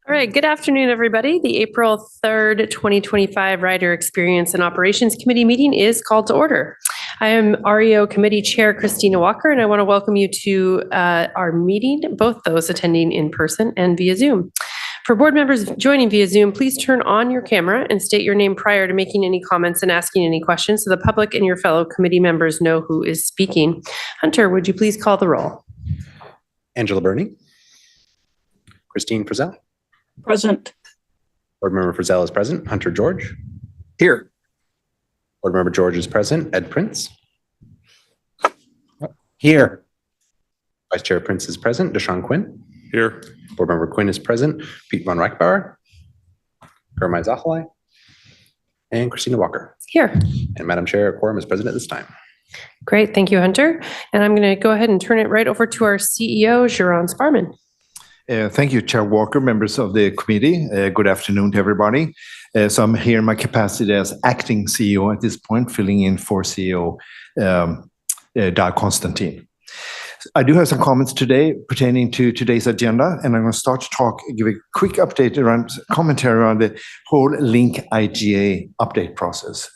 All right, good afternoon, everybody. The April 3rd, 2025 Rider Experience and Operations Committee meeting is called to order. I am REO Committee Chair Christina Walker, and I want to welcome you to our meeting, both those attending in person and via Zoom. For board members joining via Zoom, please turn on your camera and state your name prior to making any comments and asking any questions so the public and your fellow committee members know who is speaking. Hunter, would you please call the roll? Angela Burney. Christine Frizzell. Present. Board Member Frizzell is present. Hunter George. Here. Board Member George is present. Ed Prince. Here. Vice Chair Prince is present. Deshaun Quinn. Here. Board Member Quinn is present. Pete von Reichbauer. Karmai Zachalai. And Christina Walker. Here. And Madam Chair, a quorum is present at this time. Great, thank you, Hunter. And I'm going to go ahead and turn it right over to our CEO, Jeroen Sparman. Thank you, Chair Walker, members of the committee. Good afternoon to everybody. So I'm here in my capacity as acting CEO at this point, filling in for CEO Dag Constantine. I do have some comments today pertaining to today's agenda, and I'm going to start to give a quick update around commentary around the whole Link IGA update process.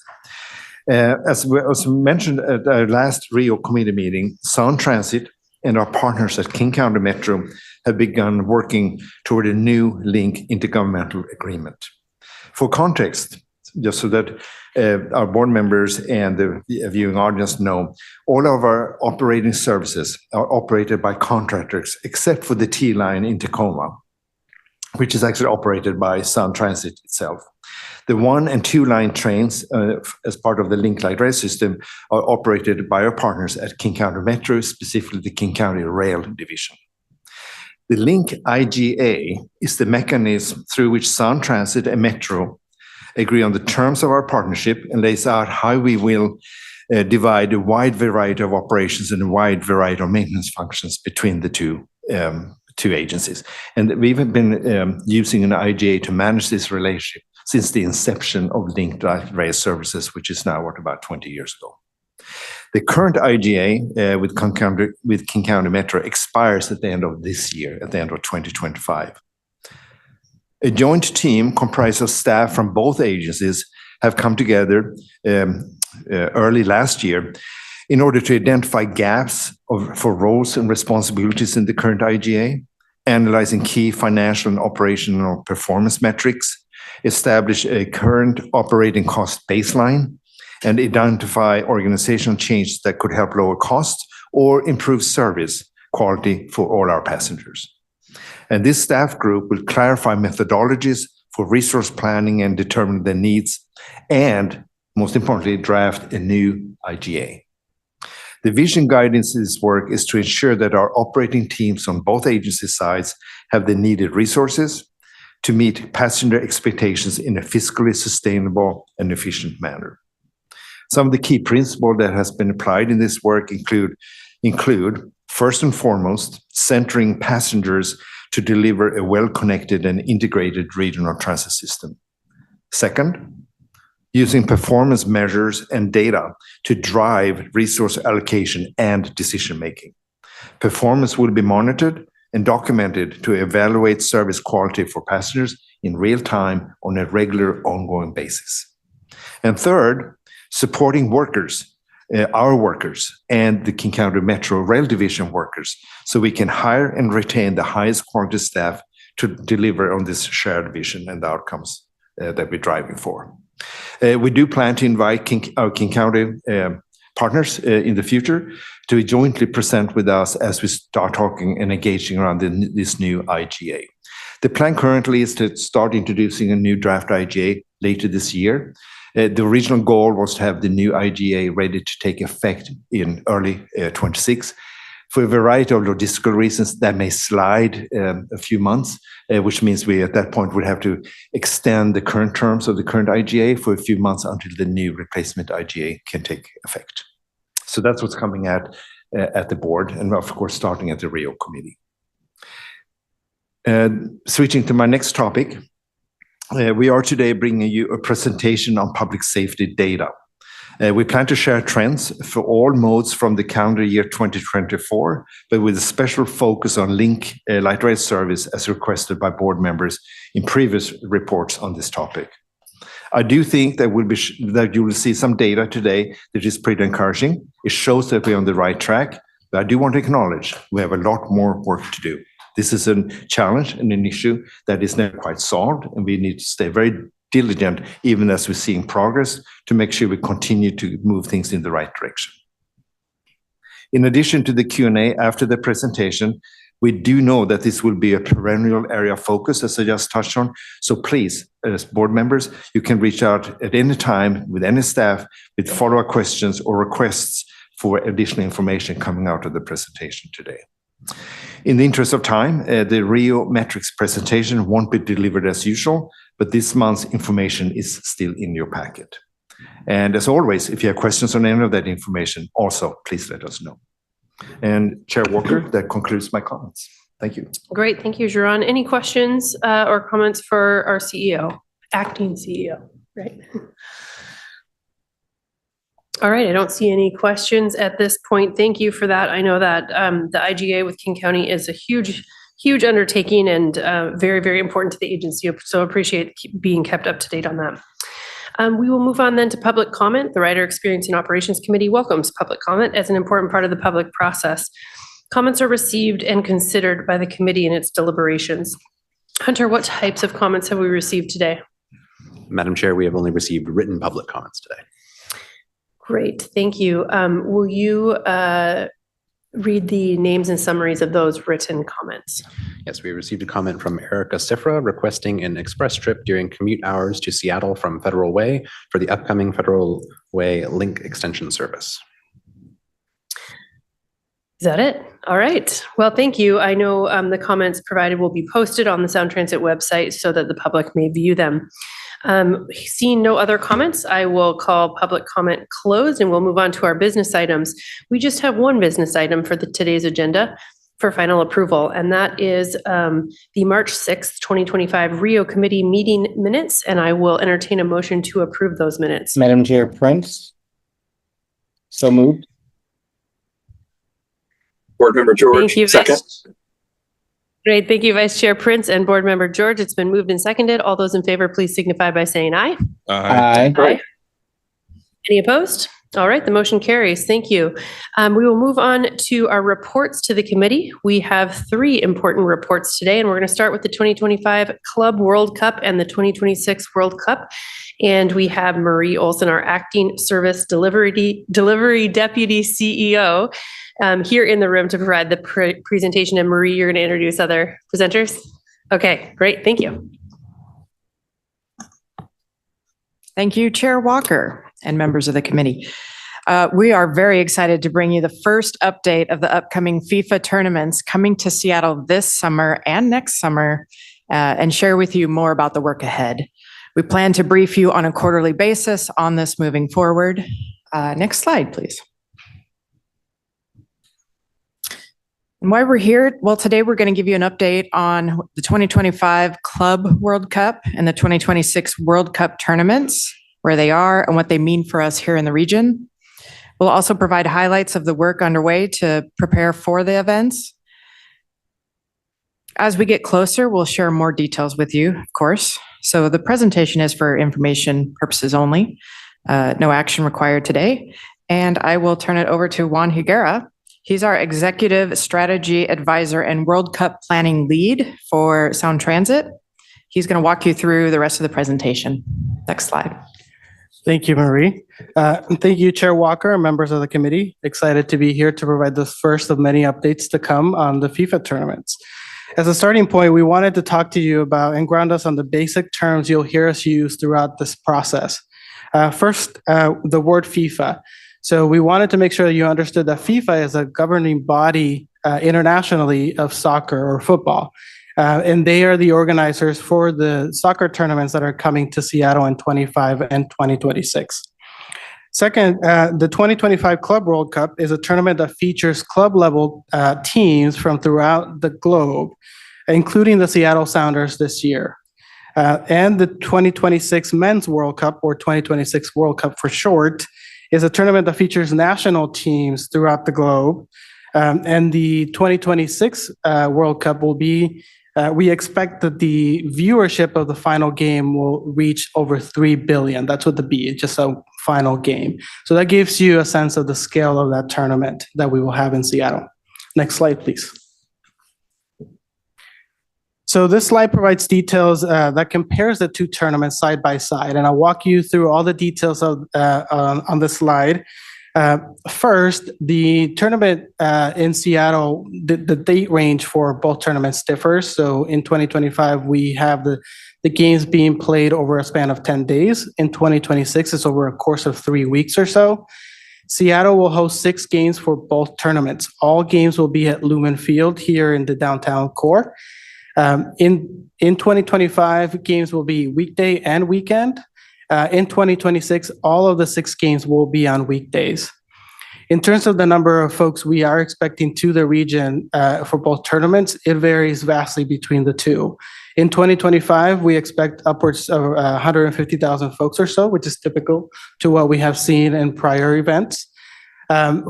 As was mentioned at our last REO committee meeting, Sound Transit and our partners at King County Metro have begun working toward a new Link intergovernmental agreement. For context, just so that our board members and the viewing audience know, all of our operating services are operated by contractors except for the T-line in Tacoma, which is actually operated by Sound Transit itself. The 1 and 2 line trains, as part of the Link Light Rail system, are operated by our partners at King County Metro, specifically the King County Rail Division. The Link IGA is the mechanism through which Sound Transit and Metro agree on the terms of our partnership and lays out how we will divide a wide variety of operations and a wide variety of maintenance functions between the two agencies. And we've been using an IGA to manage this relationship since the inception of Link Light Rail Services, which is now about 20 years ago. The current IGA with King County Metro expires at the end of this year, at the end of 2025. A joint team comprised of staff from both agencies have come together early last year in order to identify gaps for roles and responsibilities in the current IGA, analyzing key financial and operational performance metrics, establish a current operating cost baseline, and identify organizational changes that could help lower costs or improve service quality for all our passengers. And this staff group will clarify methodologies for resource planning and determine the needs, and most importantly, draft a new IGA. The vision guidance in this work is to ensure that our operating teams on both agency sides have the needed resources to meet passenger expectations in a fiscally sustainable and efficient manner. Some of the key principles that has been applied in this work include first and foremost, centering passengers to deliver a well-connected and integrated regional transit system. Second, using performance measures and data to drive resource allocation and decision-making. Performance will be monitored and documented to evaluate service quality for passengers in real time on a regular, ongoing basis. And third, supporting workers, our workers, and the King County Metro Rail Division workers, so we can hire and retain the highest quality staff to deliver on this shared vision and the outcomes that we're driving for. We do plan to invite our King County partners in the future to jointly present with us as we start talking and engaging around this new IGA. The plan currently is to start introducing a new draft IGA later this year. The original goal was to have the new IGA ready to take effect in early 26. For a variety of logistical reasons, that may slide a few months, which means we at that point would have to extend the current terms of the current IGA for a few months until the new replacement IGA can take effect. So that's what's coming at the board, and of course starting at the REO committee. Switching to my next topic, we are today bringing you a presentation on public safety data We plan to share trends for all modes from the calendar year 2024, but with a special focus on Link light rail service as requested by board members in previous reports on this topic. I do think that you will see some data today that is pretty encouraging. It shows that we're on the right track, but I do want to acknowledge we have a lot more work to do. This is a challenge and an issue that is not quite solved, and we need to stay very diligent, even as we're seeing progress, to make sure we continue to move things in the right direction. In addition to the Q&A after the presentation, we do know that this will be a perennial area of focus, as I just touched on. So please, as board members, you can reach out at any time with any staff with follow-up questions or requests for additional information coming out of the presentation today. In the interest of time, the Rio metrics presentation won't be delivered as usual, but this month's information is still in your packet. And as always, if you have questions on any of that information, also please let us know. And Chair Walker, that concludes my comments. Thank you. Great. Thank you, Jeroen. Any questions or comments for our CEO, acting CEO, right? All right. I don't see any questions at this point. Thank you for that. I know that the IGA with King County is a huge undertaking and very, very important to the agency. So appreciate being kept up to date on that. We will move on then to public comment. The Rider Experience and Operations Committee welcomes public comment as an important part of the public process. Comments are received and considered by the committee in its deliberations. Hunter, what types of comments have we received today? Madam Chair, we have only received written public comments today. Great, thank you. Will you read the names and summaries of those written comments? Yes, we received a comment from Erica Sifra requesting an express trip during commute hours to Seattle from Federal Way for the upcoming Federal Way Link extension service. Is that it? All right. Well, thank you. I know the comments provided will be posted on the Sound Transit website so that the public may view them. Seeing no other comments, I will call public comment closed and we'll move on to our business items. We just have one business item for today's agenda for final approval, and that is the March 6th, 2025 Rio Committee meeting minutes, and I will entertain a motion to approve those minutes. Madam Chair, Prince. So moved. Board Member George, Thank you, second. Great. Thank you, Vice Chair Prince and Board Member George. It's been moved and seconded. All those in favor, please signify by saying aye. Aye. Aye. Any opposed? All right, the motion carries. Thank you. We will move on to our reports to the committee. We have 3 important reports today, and we're going to start with the 2025 Club World Cup and the 2026 World Cup. And we have Marie Olson, our acting service delivery deputy CEO, here in the room to provide the presentation. And Marie, you're going to introduce other presenters? Okay, great. Thank you. Thank you, Chair Walker and members of the committee. We are very excited to bring you the first update of the upcoming FIFA tournaments coming to Seattle this summer and next summer, and share with you more about the work ahead. We plan to brief you on a quarterly basis on this moving forward. Next slide, please. And why we're here, well, today we're going to give you an update on the 2025 Club World Cup and the 2026 World Cup tournaments, where they are and what they mean for us here in the region. We'll also provide highlights of the work underway to prepare for the events. As we get closer, we'll share more details with you, of course. So the presentation is for information purposes only. No action required today. And I will turn it over to Juan Higuera. He's our Executive Strategy Advisor and World Cup Planning Lead for Sound Transit. He's going to walk you through the rest of the presentation. Next slide. Thank you, Marie. And thank you, Chair Walker and members of the committee. Excited to be here to provide the first of many updates to come on the FIFA tournaments. As a starting point, we wanted to talk to you about and ground us on the basic terms you'll hear us use throughout this process. First, the word FIFA. So we wanted to make sure that you understood that FIFA is a governing body internationally of soccer or football. And they are the organizers for the soccer tournaments that are coming to Seattle in 25 and 2026. Second, the 2025 Club World Cup is a tournament that features club-level teams from throughout the globe, including the Seattle Sounders this year. And the 2026 Men's World Cup, or 2026 World Cup for short, is a tournament that features national teams throughout the globe. And the 2026 World Cup will be, we expect that the viewership of the final game will reach over 3 billion. That's what the B is, just a final game. So that gives you a sense of the scale of that tournament that we will have in Seattle. Next slide, please. So this slide provides details that compares the two tournaments side by side, and I'll walk you through all the details of on the slide. First, the tournament in Seattle, the date range for both tournaments differs. So in 2025, we have the games being played over a span of 10 days. In 2026, it's over a course of 3 weeks or so. Seattle will host 6 games for both tournaments. All games will be at Lumen Field here in the downtown core. In 2025, games will be weekday and weekend. In 2026, all of the 6 games will be on weekdays. In terms of the number of folks we are expecting to the region for both tournaments, it varies vastly between the two. In 2025, we expect upwards of 150,000 folks or so, which is typical to what we have seen in prior events.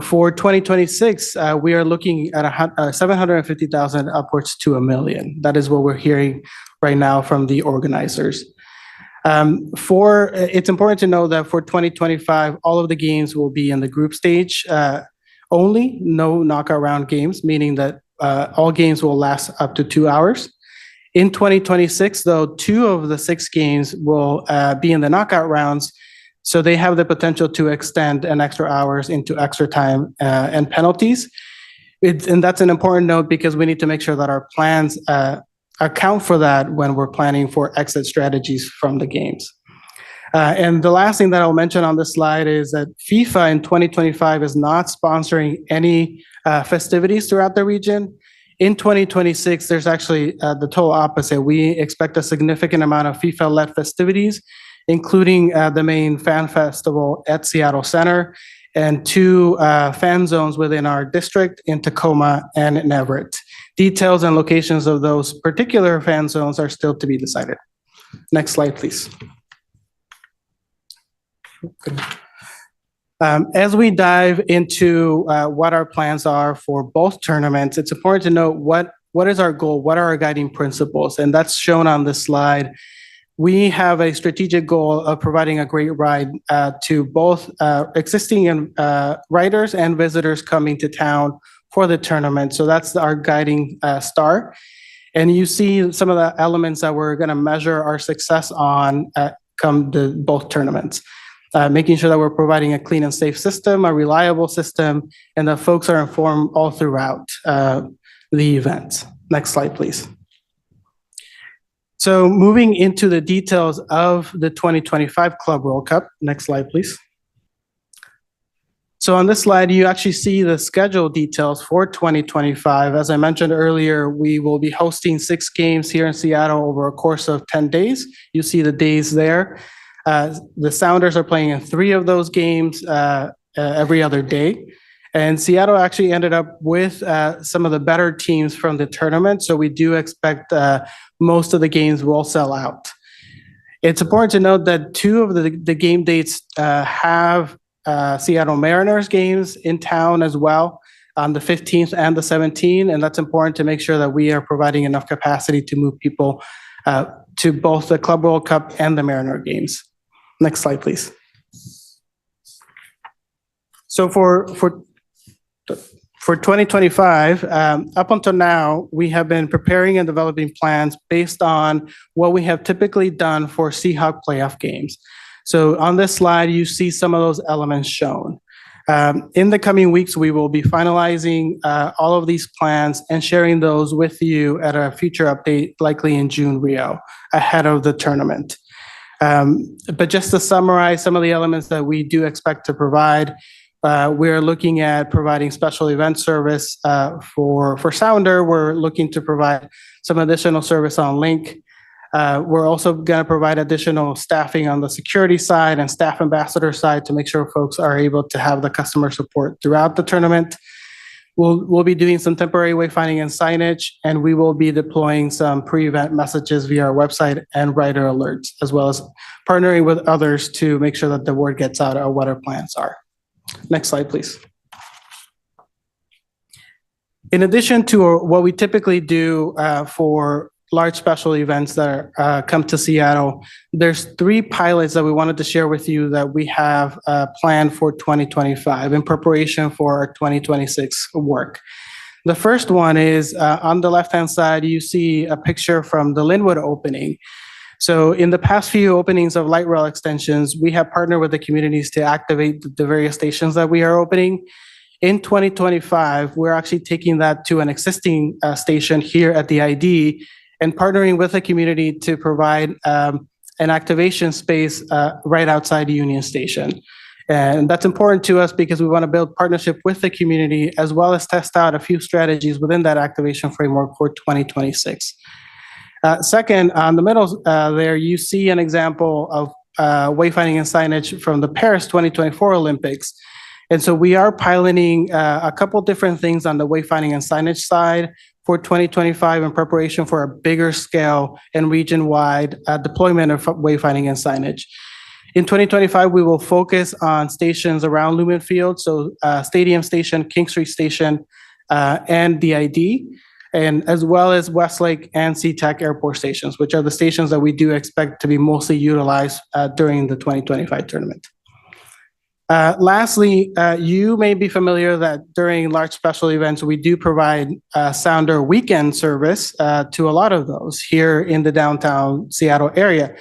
For 2026, we are looking at 750,000 upwards to 1 million. That is what we're hearing right now from the organizers. It's important to know that for 2025, all of the games will be in the group stage only, no knockout round games, meaning that all games will last up to 2 hours. In 2026, though, 2 of the 6 games will be in the knockout rounds, so they have the potential to extend an extra hours into extra time and penalties. And that's an important note because we need to make sure that our plans account for that when we're planning for exit strategies from the games. And the last thing that I'll mention on this slide is that FIFA in 2025 is not sponsoring any festivities throughout the region. In 2026, there's actually the total opposite. We expect a significant amount of FIFA-led festivities, including the main fan festival at Seattle Center and 2 fan zones within our district in Tacoma and in Everett. Details and locations of those particular fan zones are still to be decided. Next slide, please. As we dive into what our plans are for both tournaments, it's important to note what is our goal, what are our guiding principles, and that's shown on this slide. We have a strategic goal of providing a great ride to both existing riders and visitors coming to town for the tournament. So that's our guiding star. And you see some of the elements that we're going to measure our success on come to both tournaments. Making sure that we're providing a clean and safe system, a reliable system, and that folks are informed all throughout the event. Next slide, please. So moving into the details of the 2025 Club World Cup. Next slide, please. So on this slide, you actually see the schedule details for 2025. As I mentioned earlier, we will be hosting 6 games here in Seattle over a course of 10 days. You see the days there. The Sounders are playing in 3 of those games every other day. And Seattle actually ended up with some of the better teams from the tournament. So we do expect most of the games will sell out. It's important to note that 2 of the game dates have Seattle Mariners games in town as well on the 15th and the 17th. And that's important to make sure that we are providing enough capacity to move people to both the Club World Cup and the Mariner games. Next slide, please. So for 2025, up until now, we have been preparing and developing plans based on what we have typically done for Seahawk playoff games. So on this slide, you see some of those elements shown. In the coming weeks, we will be finalizing all of these plans and sharing those with you at a future update, likely in June Rio, ahead of the tournament. But just to summarize some of the elements that we do expect to provide, we're looking at providing special event service for Sounder. We're looking to provide some additional service on Link. We're also going to provide additional staffing on the security side and staff ambassador side to make sure folks are able to have the customer support throughout the tournament. We'll be doing some temporary wayfinding and signage, and we will be deploying some pre-event messages via our website and rider alerts, as well as partnering with others to make sure that the word gets out of what our plans are. Next slide, please. In addition to what we typically do for large special events that come to Seattle, there's 3 pilots that we wanted to share with you that we have planned for 2025 in preparation for our 2026 work. The first one is on the left-hand side, you see a picture from the Linwood opening. So in the past few openings of light rail extensions, we have partnered with the communities to activate the various stations that we are opening. In 2025, we're actually taking that to an existing station here at the ID and partnering with the community to provide an activation space right outside Union Station. And that's important to us because we want to build partnership with the community as well as test out a few strategies within that activation framework for 2026. Second, on the middle there, you see an example of wayfinding and signage from the Paris 2024 Olympics. And so we are piloting a couple different things on the wayfinding and signage side for 2025 in preparation for a bigger scale and region-wide deployment of wayfinding and signage. In 2025, we will focus on stations around Lumen Field, so Stadium Station, King Street Station, and the ID, and as well as Westlake and SeaTac Airport stations, which are the stations that we do expect to be mostly utilized during the 2025 tournament. Lastly, you may be familiar that during large special events, we do provide Sounder weekend service to a lot of those here in the downtown Seattle area.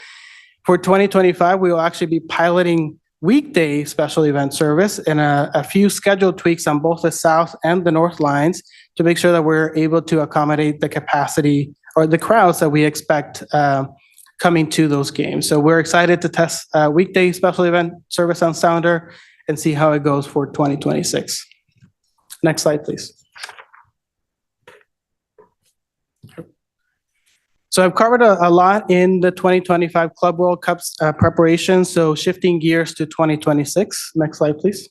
For 2025, we will actually be piloting weekday special event service and a few scheduled tweaks on both the south and the north lines to make sure that we're able to accommodate the capacity or the crowds that we expect coming to those games. So we're excited to test weekday special event service on Sounder and see how it goes for 2026. Next slide, please. So I've covered a lot in the 2025 Club World Cup's preparation. So shifting gears to 2026. Next slide, please.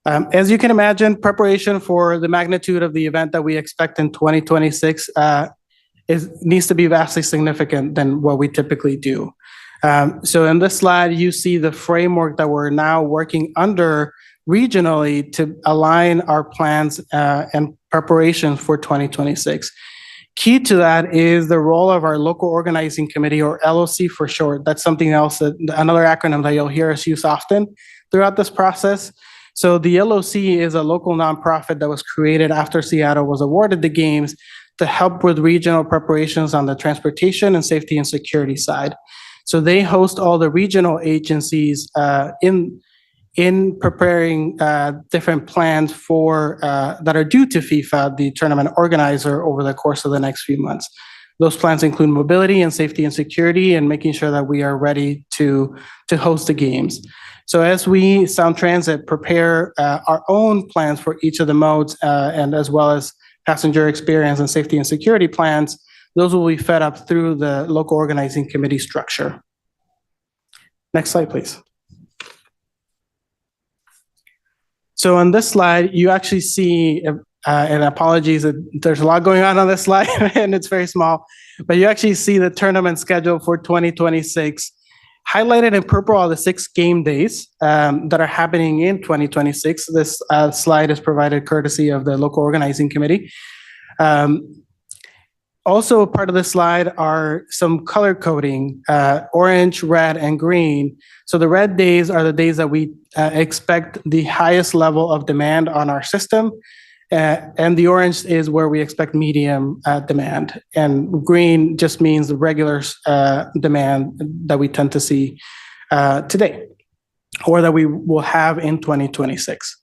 As you can imagine, preparation for the magnitude of the event that we expect in 2026 needs to be vastly significant than what we typically do. So in this slide, you see the framework that we're now working under regionally to align our plans and preparations for 2026. Key to that is the role of our local organizing committee, or LOC for short. That's something else, another acronym that you'll hear us use often throughout this process. So the LOC is a local nonprofit that was created after Seattle was awarded the games to help with regional preparations on the transportation and safety and security side. So they host all the regional agencies in preparing different plans for that are due to FIFA, the tournament organizer, over the course of the next few months. Those plans include mobility and safety and security and making sure that we are ready to host the games. So as we, Sound Transit, prepare our own plans for each of the modes and as well as passenger experience and safety and security plans, those will be fed up through the local organizing committee structure. Next slide, please. So on this slide, you actually see, and apologies, there's a lot going on this slide and it's very small, but you actually see the tournament schedule for 2026. Highlighted in purple are the 6 game days that are happening in 2026. This slide is provided courtesy of the local organizing committee. Also part of the slide are some color coding, orange, red, and green. So the red days are the days that we expect the highest level of demand on our system. And the orange is where we expect medium demand. And green just means the regular demand that we tend to see today, or that we will have in 2026.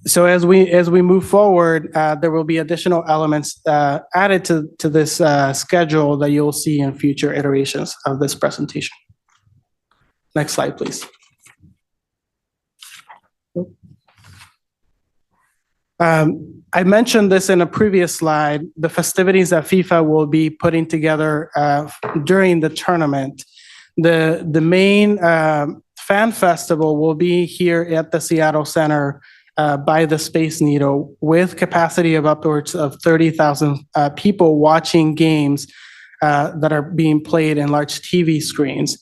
So as we move forward, there will be additional elements added to this schedule that you'll see in future iterations of this presentation. Next slide, please. I mentioned this in a previous slide, the festivities that FIFA will be putting together during the tournament. The main fan festival will be here at the Seattle Center by the Space Needle, with capacity of upwards of 30,000 people watching games that are being played in large TV screens.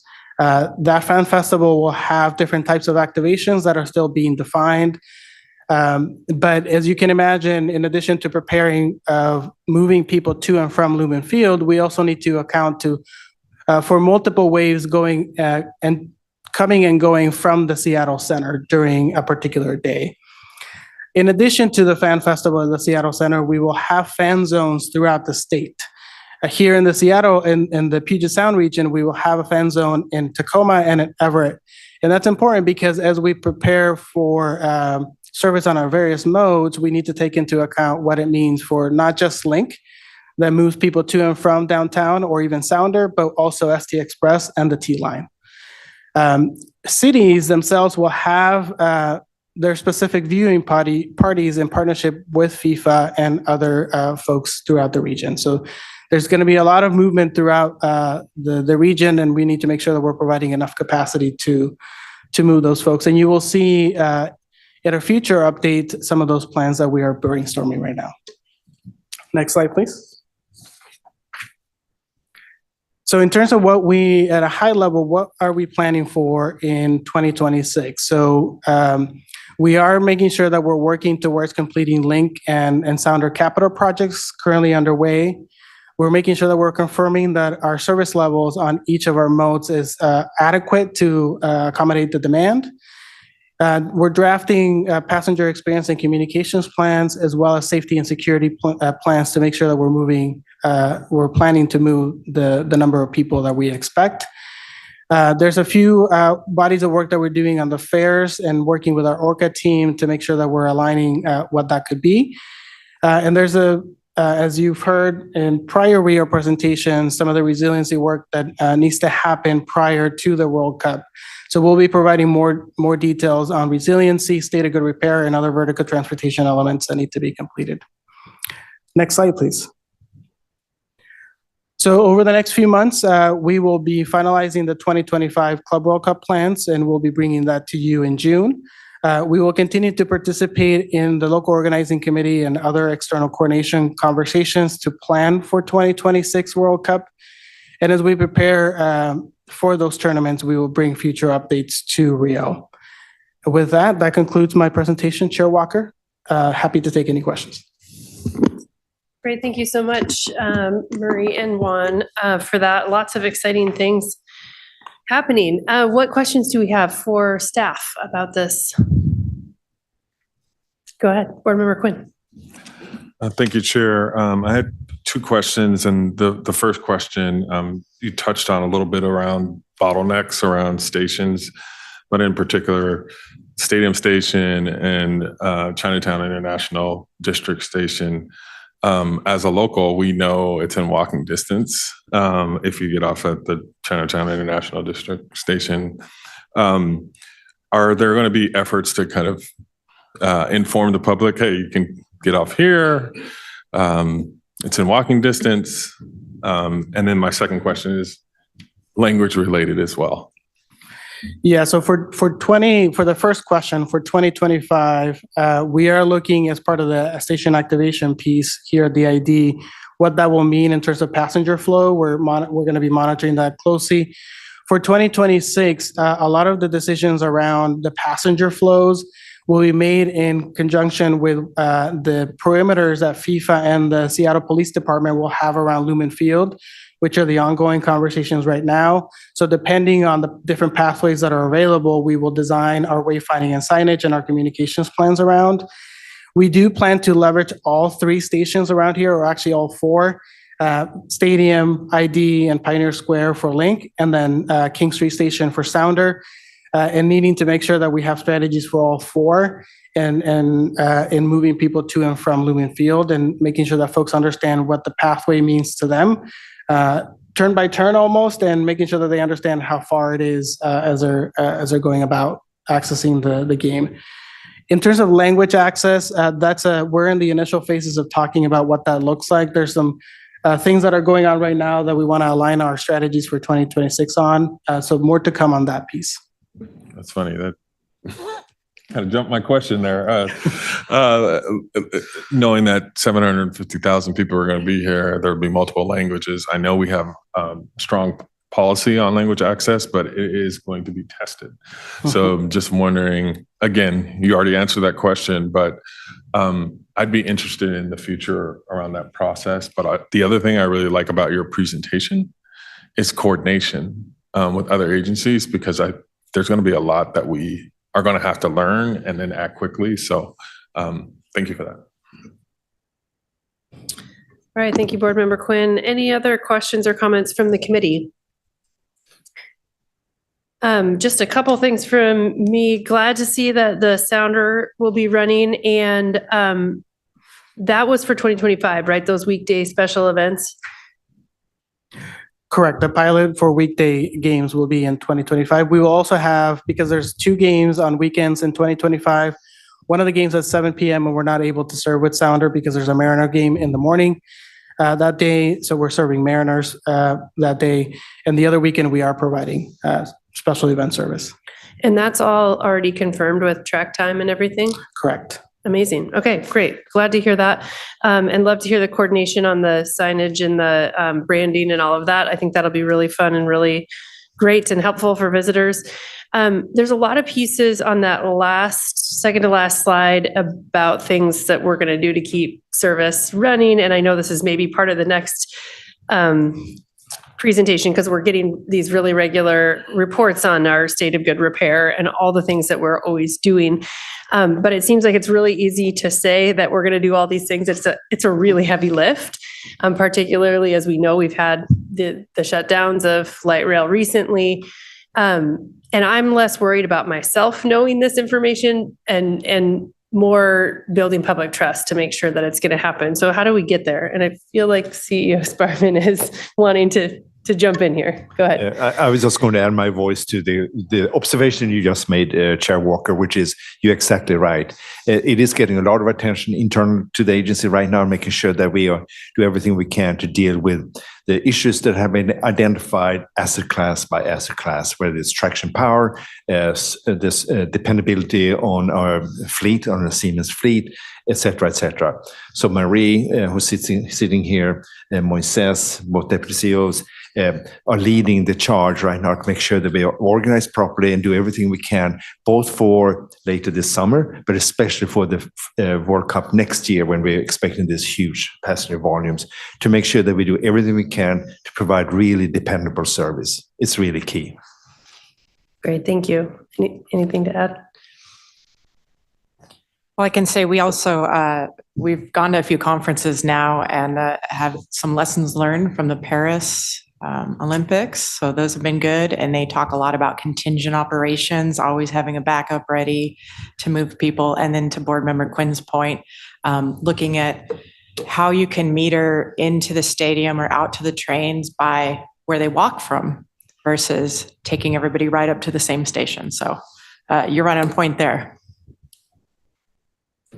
That fan festival will have different types of activations that are still being defined. But as you can imagine, in addition to preparing moving people to and from Lumen Field, we also need to account for multiple waves going and coming and going from the Seattle Center during a particular day. In addition to the fan festival at the Seattle Center, we will have fan zones throughout the state. Here in the Seattle, in the Puget Sound region, we will have a fan zone in Tacoma and in Everett. And that's important because as we prepare for service on our various modes, we need to take into account what it means for not just Link that moves people to and from downtown or even Sounder, but also ST Express and the T-Line. Cities themselves will have their specific viewing parties in partnership with FIFA and other folks throughout the region. So there's going to be a lot of movement throughout the region, and we need to make sure that we're providing enough capacity to move those folks. And you will see at a future update some of those plans that we are brainstorming right now. Next slide, please. So in terms of at a high level, what are we planning for in 2026? So we are making sure that we're working towards completing Link and Sounder capital projects currently underway. We're making sure that we're confirming that our service levels on each of our modes is adequate to accommodate the demand. We're drafting passenger experience and communications plans, as well as safety and security plans to make sure that we're planning to move the number of people that we expect. There's a few bodies of work that we're doing on the fares and working with our ORCA team to make sure that we're aligning what that could be. And there's as you've heard in prior RIO presentations, some of the resiliency work that needs to happen prior to the World Cup. So we'll be providing more details on resiliency, state of good repair, and other vertical transportation elements that need to be completed. Next slide, please. So over the next few months, we will be finalizing the 2025 Club World Cup plans, and we'll be bringing that to you in June. We will continue to participate in the local organizing committee and other external coordination conversations to plan for 2026 World Cup. And as we prepare for those tournaments, we will bring future updates to Rio. With that concludes my presentation, Chair Walker. Happy to take any questions. Great. Thank you so much, Marie and Juan, for that. Lots of exciting things happening. What questions do we have for staff about this? Go ahead, Board Member Quinn. Thank you, Chair. I had two questions, and the first question, you touched on a little bit around bottlenecks around stations, but in particular, Stadium Station and Chinatown International District Station. As a local, we know it's in walking distance if you get off at the Chinatown International District Station. Are there going to be efforts to kind of inform the public, hey, you can get off here, it's in walking distance? And then my second question is language related as well. Yeah, so for the first question, for 2025, we are looking as part of the station activation piece here at the ID, what that will mean in terms of passenger flow. We're going to be monitoring that closely. For 2026, a lot of the decisions around the passenger flows will be made in conjunction with the perimeters that FIFA and the Seattle Police Department will have around Lumen Field, which are the ongoing conversations right now. So depending on the different pathways that are available, we will design our wayfinding and signage and our communications plans around. We do plan to leverage all three stations around here, or actually all four, Stadium, ID, and Pioneer Square for Link, and then King Street Station for Sounder, and needing to make sure that we have strategies for all four and in moving people to and from Lumen Field and making sure that folks understand what the pathway means to them. Turn by turn almost, and making sure that they understand how far it is as they're going about accessing the game. In terms of language access, we're in the initial phases of talking about what that looks like. There's some things that are going on right now that we want to align our strategies for 2026 on. So more to come on that piece. That's funny. That kind of jumped my question there. Knowing that 750,000 people are going to be here, there'll be multiple languages. I know we have strong policy on language access, but it is going to be tested. So I'm just wondering, again, you already answered that question, but I'd be interested in the future around that process. But the other thing I really like about your presentation is coordination with other agencies, because there's going to be a lot that we are going to have to learn and then act quickly. So thank you for that. All right, thank you, Board Member Quinn. Any other questions or comments from the committee? Just a couple things from me. Glad to see that the sounder will be running, and that was for 2025, right? Those weekday special events. Correct. The pilot for weekday games will be in 2025. We will also have, because there's 2 games on weekends in 2025, one of the games at 7 p.m. and we're not able to serve with sounder because there's a Mariner game in the morning that day. So we're serving Mariners that day. And the other weekend we are providing special event service. And that's all already confirmed with track time and everything? Correct. Amazing. Okay, great. Glad to hear that. And love to hear the coordination on the signage and the branding and all of that. I think that'll be really fun and really great and helpful for visitors. There's a lot of pieces on that second to last slide about things that we're going to do to keep service running. And I know this is maybe part of the next presentation, because we're getting these really regular reports on our state of good repair and all the things that we're always doing. But it seems like it's really easy to say that we're going to do all these things. It's a really heavy lift, particularly as we know we've had the shutdowns of light rail recently. And I'm less worried about myself knowing this information and more building public trust to make sure that it's going to happen. So how do we get there? And I feel like CEO Sparman is wanting to jump in here. Go ahead. I was just going to add my voice to the observation you just made, Chair Walker, which is you're exactly right. It is getting a lot of attention internal to the agency right now, making sure that we do everything we can to deal with the issues that have been identified asset class by asset class, whether it's traction power, this dependability on our fleet, on the Siemens fleet, et cetera, et cetera. So Marie, who's sitting here, Moises, both deputy CEOs, are leading the charge right now to make sure that we are organized properly and do everything we can, both for later this summer, but especially for the World Cup next year, when we're expecting these huge passenger volumes, to make sure that we do everything we can to provide really dependable service. It's really key. Great, thank you. Anything to add? Well, I can say we also, we've gone to a few conferences now and have some lessons learned from the Paris Olympics. So those have been good. And they talk a lot about contingent operations, always having a backup ready to move people. And then to Board Member Quinn's point, looking at how you can meter into the stadium or out to the trains by where they walk from versus taking everybody right up to the same station. So you're right on point there.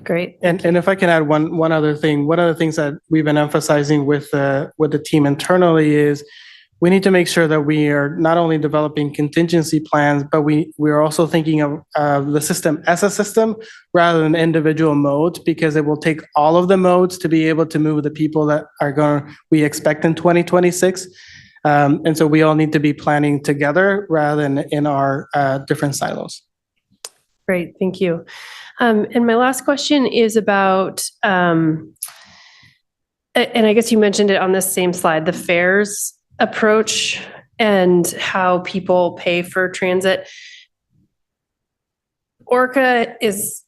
Great. And if I can add one other thing, one of the things that we've been emphasizing with the team internally is we need to make sure that we are not only developing contingency plans, but we are also thinking of the system as a system rather than individual modes, because it will take all of the modes to be able to move the people that we expect in 2026. And so we all need to be planning together rather than in our different silos. Great, thank you. And my last question is about, and I guess you mentioned it on this same slide, the fares approach and how people pay for transit. ORCA is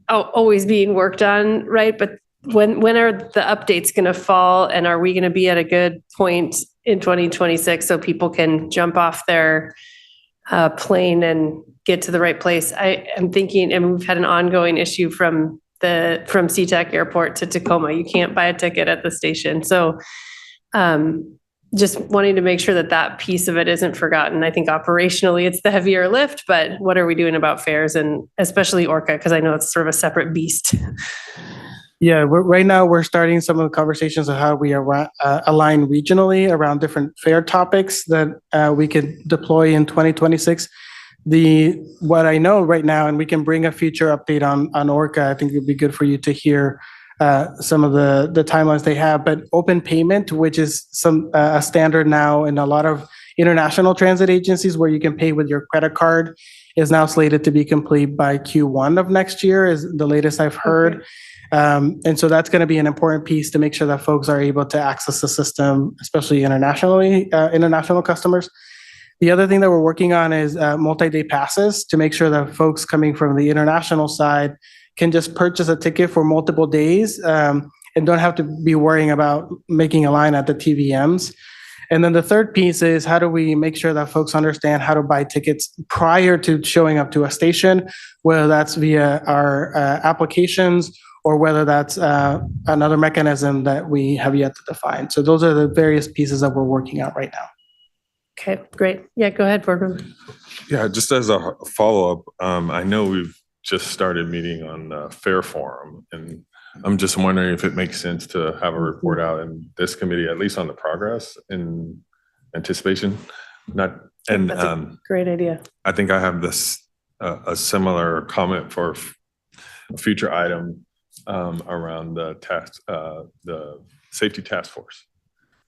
always being worked on, right? But when are the updates going to fall, and are we going to be at a good point in 2026 so people can jump off their plane and get to the right place? I am thinking, and we've had an ongoing issue from SeaTac Airport to Tacoma. You can't buy a ticket at the station. So just wanting to make sure that piece of it isn't forgotten. I think operationally it's the heavier lift, but what are we doing about fares, and especially ORCA, because I know it's sort of a separate beast. Yeah, right now we're starting some of the conversations of how we align regionally around different fare topics that we could deploy in 2026. What I know right now, and we can bring a future update on ORCA, I think it would be good for you to hear some of the timelines they have, but open payment, which is a standard now in a lot of international transit agencies where you can pay with your credit card is now slated to be complete by Q1 of next year, is the latest I've heard. And so that's going to be an important piece to make sure that folks are able to access the system, especially international customers. The other thing that we're working on is multi-day passes to make sure that folks coming from the international side can just purchase a ticket for multiple days and don't have to be worrying about making a line at the TVMs. And then the third piece is how do we make sure that folks understand how to buy tickets prior to showing up to a station, whether that's via our applications or whether that's another mechanism that we have yet to define. So those are the various pieces that we're working on right now. Okay, great. Yeah, go ahead, Board Member. Yeah, just as a follow-up, I know we've just started meeting on Fair Forum, and I'm just wondering if it makes sense to have a report out in this committee, at least on the progress in anticipation. That's a great idea. I think I have this a similar comment for a future item around the safety task force.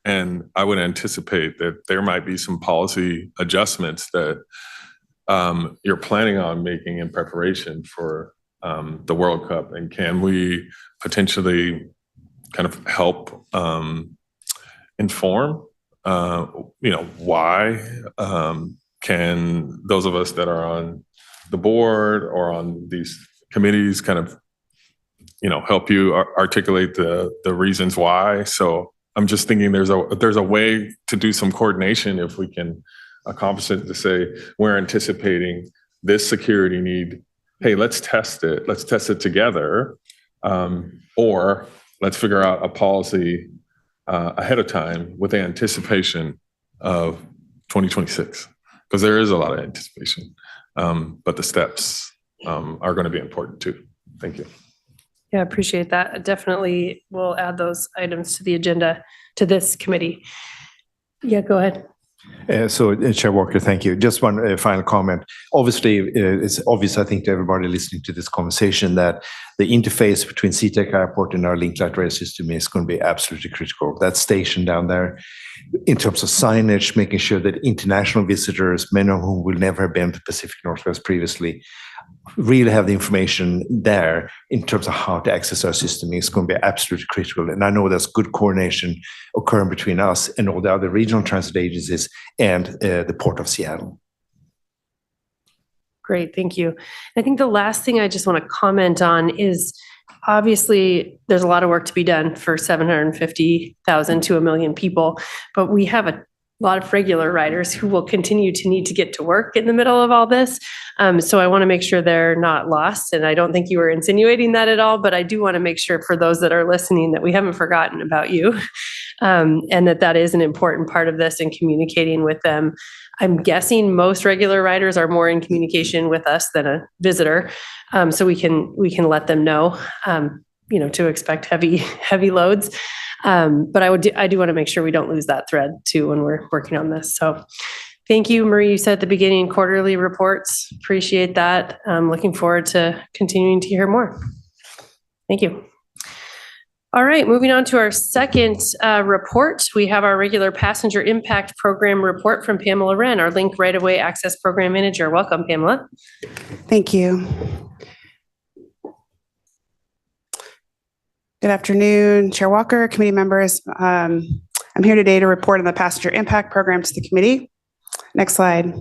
And I would anticipate that there might be some policy adjustments that you're planning on making in preparation for the World Cup. And can we potentially kind of help inform, why can those of us that are on the board or on these committees kind of, help you articulate the reasons why. So I'm just thinking there's a way to do some coordination if we can accomplish it, to say we're anticipating this security need. Hey, let's test it. Let's test it together, or let's figure out a policy ahead of time with the anticipation of 2026, because there is a lot of anticipation, but the steps are going to be important too. Thank you. Yeah, appreciate that. Definitely we'll add those items to the agenda to this committee. Yeah, go ahead. Chair Walker, thank you. Just one final comment. Obviously, it's obvious, I think, to everybody listening to this conversation that the interface between SeaTac Airport and our Link Light Rail system is going to be absolutely critical. That station down there, in terms of signage, making sure that international visitors, many of whom will never have been to Pacific Northwest previously, really have the information there in terms of how to access our system is going to be absolutely critical. And I know there's good coordination occurring between us and all the other regional transit agencies and the Port of Seattle. Great, thank you. I think the last thing I just want to comment on is obviously there's a lot of work to be done for 750,000 to 1 million people, but we have a lot of regular riders who will continue to need to get to work in the middle of all this. So I want to make sure they're not lost. And I don't think you were insinuating that at all, but I do want to make sure for those that are listening that we haven't forgotten about you, and that is an important part of this and communicating with them. I'm guessing most regular riders are more in communication with us than a visitor. So we can let them know, to expect heavy loads. But I do want to make sure we don't lose that thread too when we're working on this. So thank you, Marie. You said at the beginning, quarterly reports. Appreciate that. Looking forward to continuing to hear more. Thank you. All right, moving on to our second report. We have our regular passenger impact program report from Pamela Wren, our Link Right-of-Way Access Program Manager. Welcome, Pamela. Thank you. Good afternoon, Chair Walker, committee members. I'm here today to report on the passenger impact program to the committee. Next slide.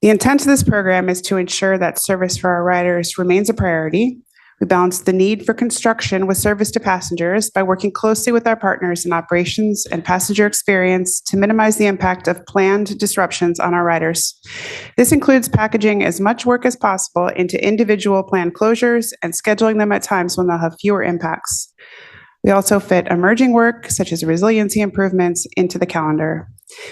The intent of this program is to ensure that service for our riders remains a priority. We balance the need for construction with service to passengers by working closely with our partners in operations and passenger experience to minimize the impact of planned disruptions on our riders. This includes packaging as much work as possible into individual planned closures and scheduling them at times when they'll have fewer impacts. We also fit emerging work, such as resiliency improvements, into the calendar.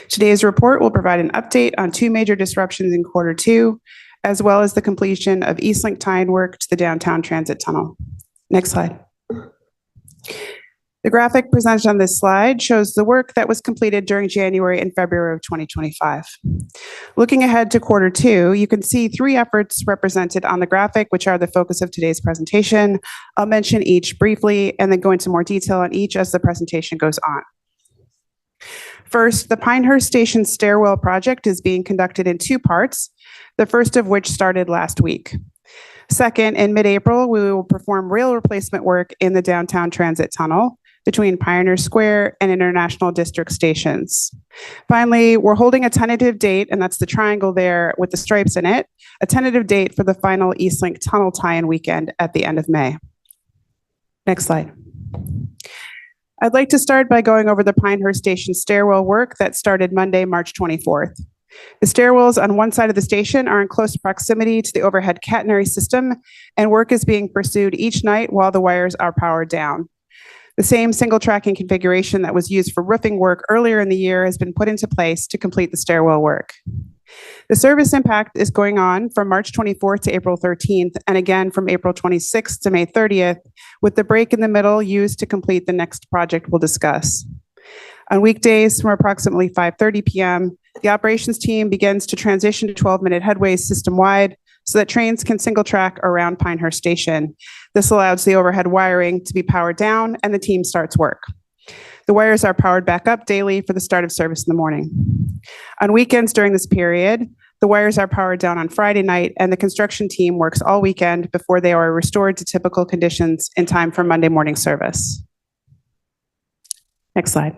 Today's report will provide an update on 2 major disruptions in Q2, as well as the completion of Eastlink tie-in work to the downtown transit tunnel. Next slide. The graphic presented on this slide shows the work that was completed during January and February of 2025. Looking ahead to Q2, you can see 3 efforts represented on the graphic, which are the focus of today's presentation. I'll mention each briefly and then go into more detail on each as the presentation goes on. First, the Pinehurst Station stairwell project is being conducted in two parts, the first of which started last week. Second, in mid-April, we will perform rail replacement work in the downtown transit tunnel between Pioneer Square and International District stations. Finally, we're holding a tentative date, and that's the triangle there with the stripes in it, a tentative date for the final Eastlink tunnel tie-in weekend at the end of May. Next slide. I'd like to start by going over the Pinehurst Station stairwell work that started Monday, March 24th. The stairwells on one side of the station are in close proximity to the overhead catenary system, and work is being pursued each night while the wires are powered down. The same single tracking configuration that was used for roofing work earlier in the year has been put into place to complete the stairwell work. The service impact is going on from March 24th to April 13th, and again from April 26th to May 30th, with the break in the middle used to complete the next project we'll discuss. On weekdays from approximately 5:30 p.m., the operations team begins to transition to 12-minute headways system-wide so that trains can single track around Pinehurst Station. This allows the overhead wiring to be powered down and the team starts work. The wires are powered back up daily for the start of service in the morning. On weekends during this period, the wires are powered down on Friday night and the construction team works all weekend before they are restored to typical conditions in time for Monday morning service. Next slide.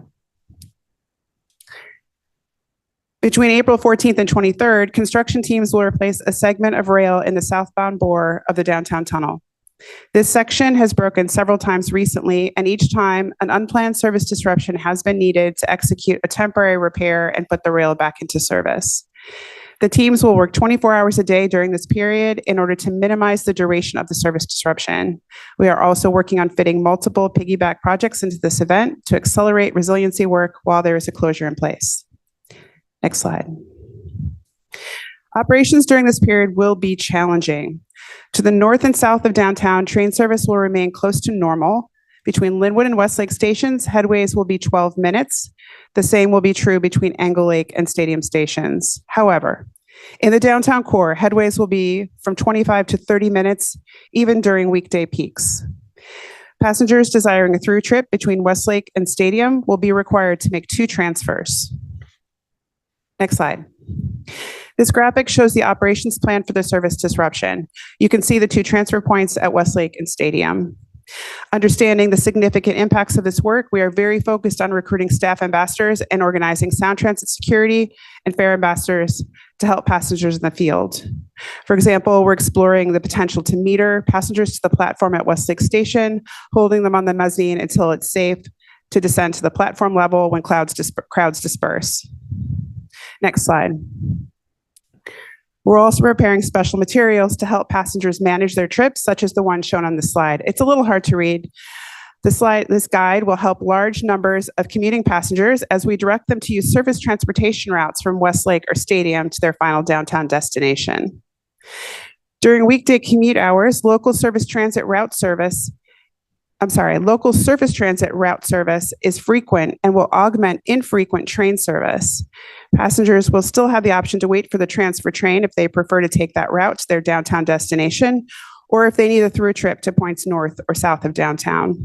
Between April 14th and 23rd, construction teams will replace a segment of rail in the southbound bore of the downtown tunnel. This section has broken several times recently, and each time an unplanned service disruption has been needed to execute a temporary repair and put the rail back into service. The teams will work 24 hours a day during this period in order to minimize the duration of the service disruption. We are also working on fitting multiple piggyback projects into this event to accelerate resiliency work while there is a closure in place. Next slide. Operations during this period will be challenging. To the north and south of downtown, train service will remain close to normal. Between Linwood and Westlake stations, headways will be 12 minutes. The same will be true between Angle Lake and Stadium stations. However, in the downtown core, headways will be from 25 to 30 minutes, even during weekday peaks. Passengers desiring a through trip between Westlake and Stadium will be required to make two transfers. Next slide. This graphic shows the operations plan for the service disruption. You can see the two transfer points at Westlake and Stadium. Understanding the significant impacts of this work, we are very focused on recruiting staff ambassadors and organizing Sound Transit security and fare ambassadors to help passengers in the field. For example, we're exploring the potential to meter passengers to the platform at Westlake Station, holding them on the mezzanine until it's safe to descend to the platform level when crowds disperse. Next slide. We're also preparing special materials to help passengers manage their trips, such as the one shown on this slide. It's a little hard to read. This guide will help large numbers of commuting passengers as we direct them to use surface transportation routes from Westlake or Stadium to their final downtown destination. During weekday commute hours, local surface transit route service is frequent and will augment infrequent train service. Passengers will still have the option to wait for the transfer train if they prefer to take that route to their downtown destination, or if they need a through trip to points north or south of downtown.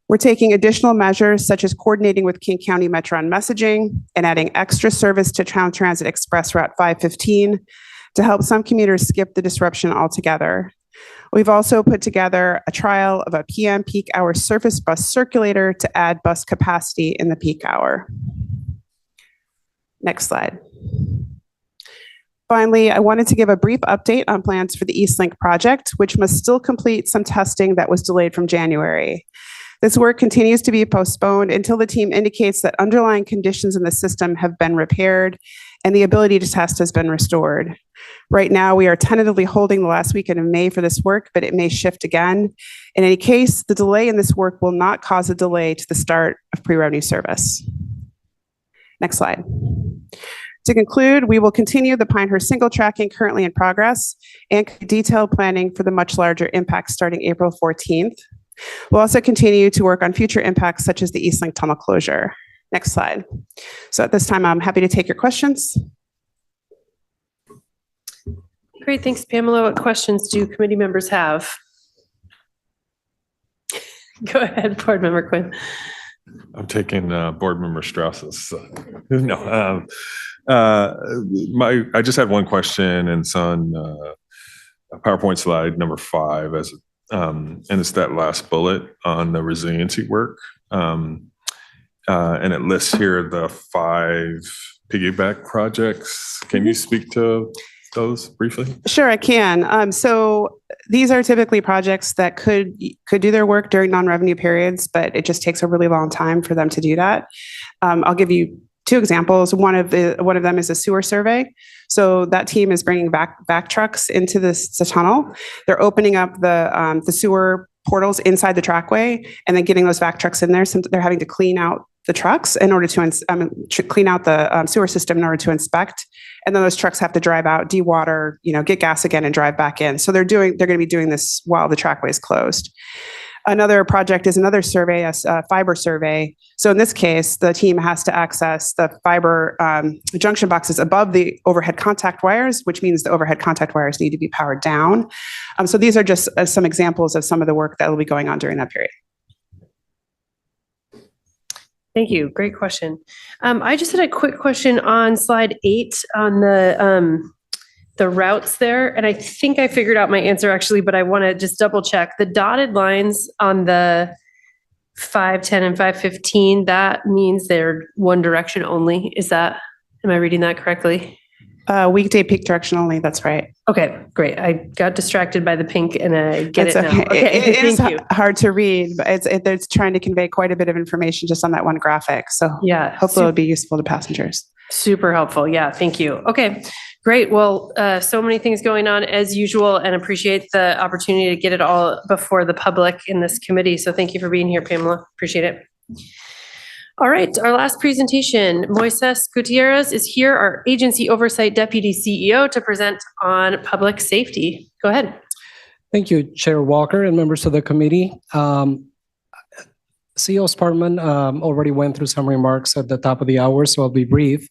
We're taking additional measures such as coordinating with King County Metro on messaging and adding extra service to Town Transit Express Route 515 to help some commuters skip the disruption altogether. We've also put together a trial of a PM peak hour surface bus circulator to add bus capacity in the peak hour. Next slide. Finally, I wanted to give a brief update on plans for the Eastlink project, which must still complete some testing that was delayed from January. This work continues to be postponed until the team indicates that underlying conditions in the system have been repaired and the ability to test has been restored. Right now, we are tentatively holding the last weekend of May for this work, but it may shift again. In any case, the delay in this work will not cause a delay to the start of pre-revenue service. Next slide. To conclude, we will continue the Pinehurst single tracking currently in progress and detailed planning for the much larger impact starting April 14th. We'll also continue to work on future impacts such as the Eastlink tunnel closure. Next slide. So at this time, I'm happy to take your questions. Great, thanks, Pamela. What questions do committee members have? Go ahead, Board Member Quinn. I'm taking board member Strauss's. No, I just had one question, and it's on PowerPoint slide number 5, and it's that last bullet on the resiliency work, and it lists here the 5 piggyback projects. Can you speak to those briefly? Sure, I can. So these are typically projects that could do their work during non-revenue periods, but it just takes a really long time for them to do that. I'll give you 2 examples. One of them is a sewer survey. So that team is bringing back trucks into the tunnel. They're opening up the sewer portals inside the trackway and then getting those vac trucks in there. So they're having to clean out the trucks in order to clean out the sewer system in order to inspect. And then those trucks have to drive out, dewater, get gas again and drive back in. So they're going to be doing this while the trackway is closed. Another project is another survey, a fiber survey. So in this case, the team has to access the fiber junction boxes above the overhead contact wires, which means the overhead contact wires need to be powered down. So these are just some examples of some of the work that will be going on during that period. Thank you. Great question. I just had a quick question on slide 8 on the routes there. And I think I figured out my answer actually, but I want to just double check. The dotted lines on the 510 and 515, that means they're one direction only. Am I reading that correctly? Weekday peak direction only. That's right. Okay, great. I got distracted by the pink and I get That's it now. okay. Okay, It is thank you. hard to read, but it's trying to convey quite a bit of information just on that one graphic. So Yeah, hopefully it'll be useful to passengers. super helpful. Yeah, thank you. Okay, great. Well, so many things going on as usual and appreciate the opportunity to get it all before the public in this committee. So thank you for being here, Pamela. Appreciate it. All right, our last presentation, Moises Gutierrez is here, our Agency Oversight Deputy CEO, to present on public safety. Go ahead. Thank you, Chair Walker and members of the committee. CEO Spartman already went through some remarks at the top of the hour, so I'll be brief.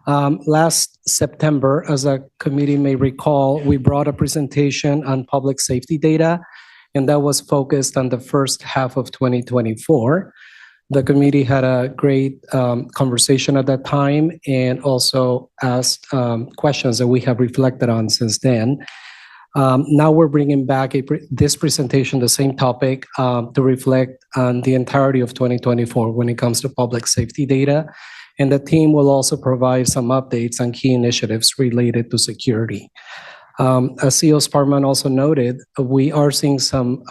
Last September, as a committee may recall, we brought a presentation on public safety data, and that was focused on the first half of 2024. The committee had a great conversation at that time and also asked questions that we have reflected on since then. Now we're bringing back this presentation, the same topic, to reflect on the entirety of 2024 when it comes to public safety data. And the team will also provide some updates on key initiatives related to security. As CEO Spartman also noted, we are seeing some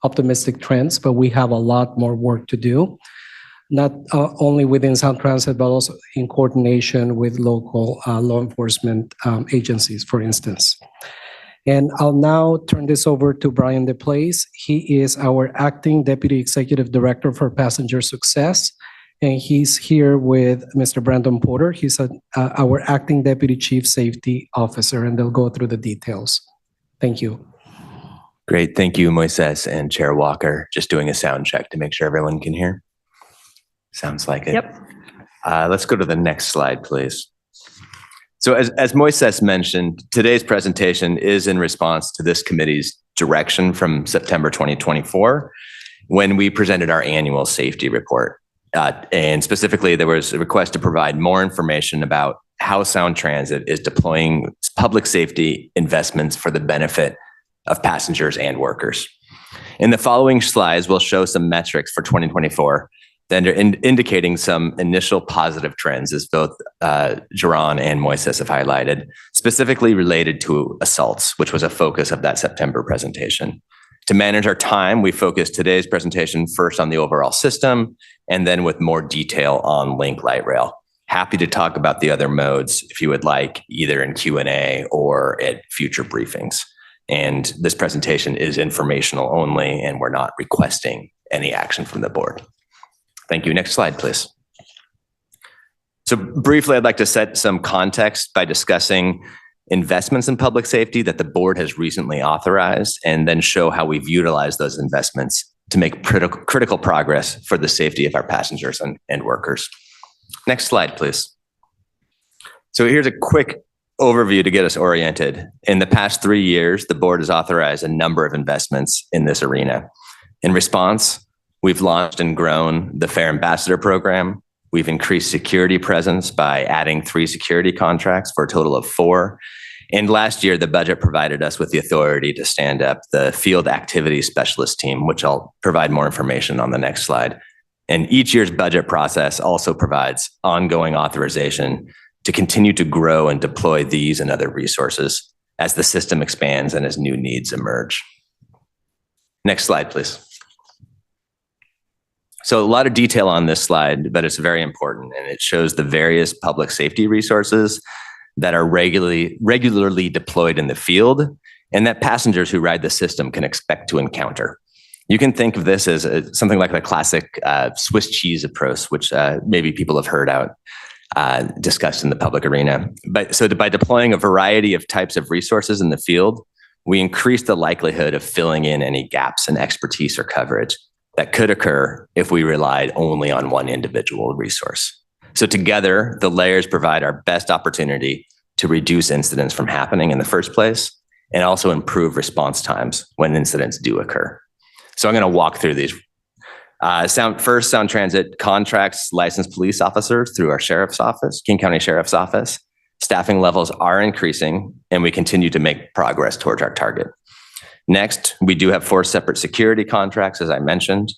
optimistic trends, but we have a lot more work to do, not only within Sound Transit, but also in coordination with local law enforcement agencies, for instance. And I'll now turn this over to Brian DePlace. He is our Acting Deputy Executive Director for Passenger Success, and he's here with Mr. Brandon Porter. He's our Acting Deputy Chief Safety Officer, and they'll go through the details. Thank you. Great. Thank you, Moises and Chair Walker. Just doing a sound check to make sure everyone can hear. Sounds like it. Yep. Let's go to the next slide, please. So as Moises mentioned, today's presentation is in response to this committee's direction from September 2024, when we presented our annual safety report. And specifically, there was a request to provide more information about how Sound Transit is deploying public safety investments for the benefit of passengers and workers. In the following slides, we'll show some metrics for 2024 that are indicating some initial positive trends, as both Jaron and Moises have highlighted, specifically related to assaults, which was a focus of that September presentation. To manage our time, we focused today's presentation first on the overall system, and then with more detail on Link Light Rail. Happy to talk about the other modes if you would like, either in Q&A or at future briefings. And this presentation is informational only, and we're not requesting any action from the board. Thank you. Next slide, please. So briefly, I'd like to set some context by discussing investments in public safety that the board has recently authorized, and then show how we've utilized those investments to make critical progress for the safety of our passengers and workers. Next slide, please. So here's a quick overview to get us oriented. In the past 3 years, the board has authorized a number of investments in this arena. In response, We've launched and grown the Fair Ambassador program. We've increased security presence by adding 3 security contracts for a total of 4. And last year, the budget provided us with the authority to stand up the Field Activity Specialist team, which I'll provide more information on the next slide. And each year's budget process also provides ongoing authorization to continue to grow and deploy these and other resources as the system expands and as new needs emerge. Next slide, please. So a lot of detail on this slide, but it's very important, and it shows the various public safety resources that are regularly deployed in the field and that passengers who ride the system can expect to encounter. You can think of this as something like the classic Swiss cheese approach, which maybe people have heard discussed in the public arena. So by deploying a variety of types of resources in the field, we increase the likelihood of filling in any gaps in expertise or coverage that could occur if we relied only on one individual resource. So together, the layers provide our best opportunity to reduce incidents from happening in the first place and also improve response times when incidents do occur. So I'm going to walk through these. First, Sound Transit contracts licensed police officers through our sheriff's office, King County Sheriff's Office. Staffing levels are increasing, and we continue to make progress towards our target. Next, we do have 4 separate security contracts, as I mentioned.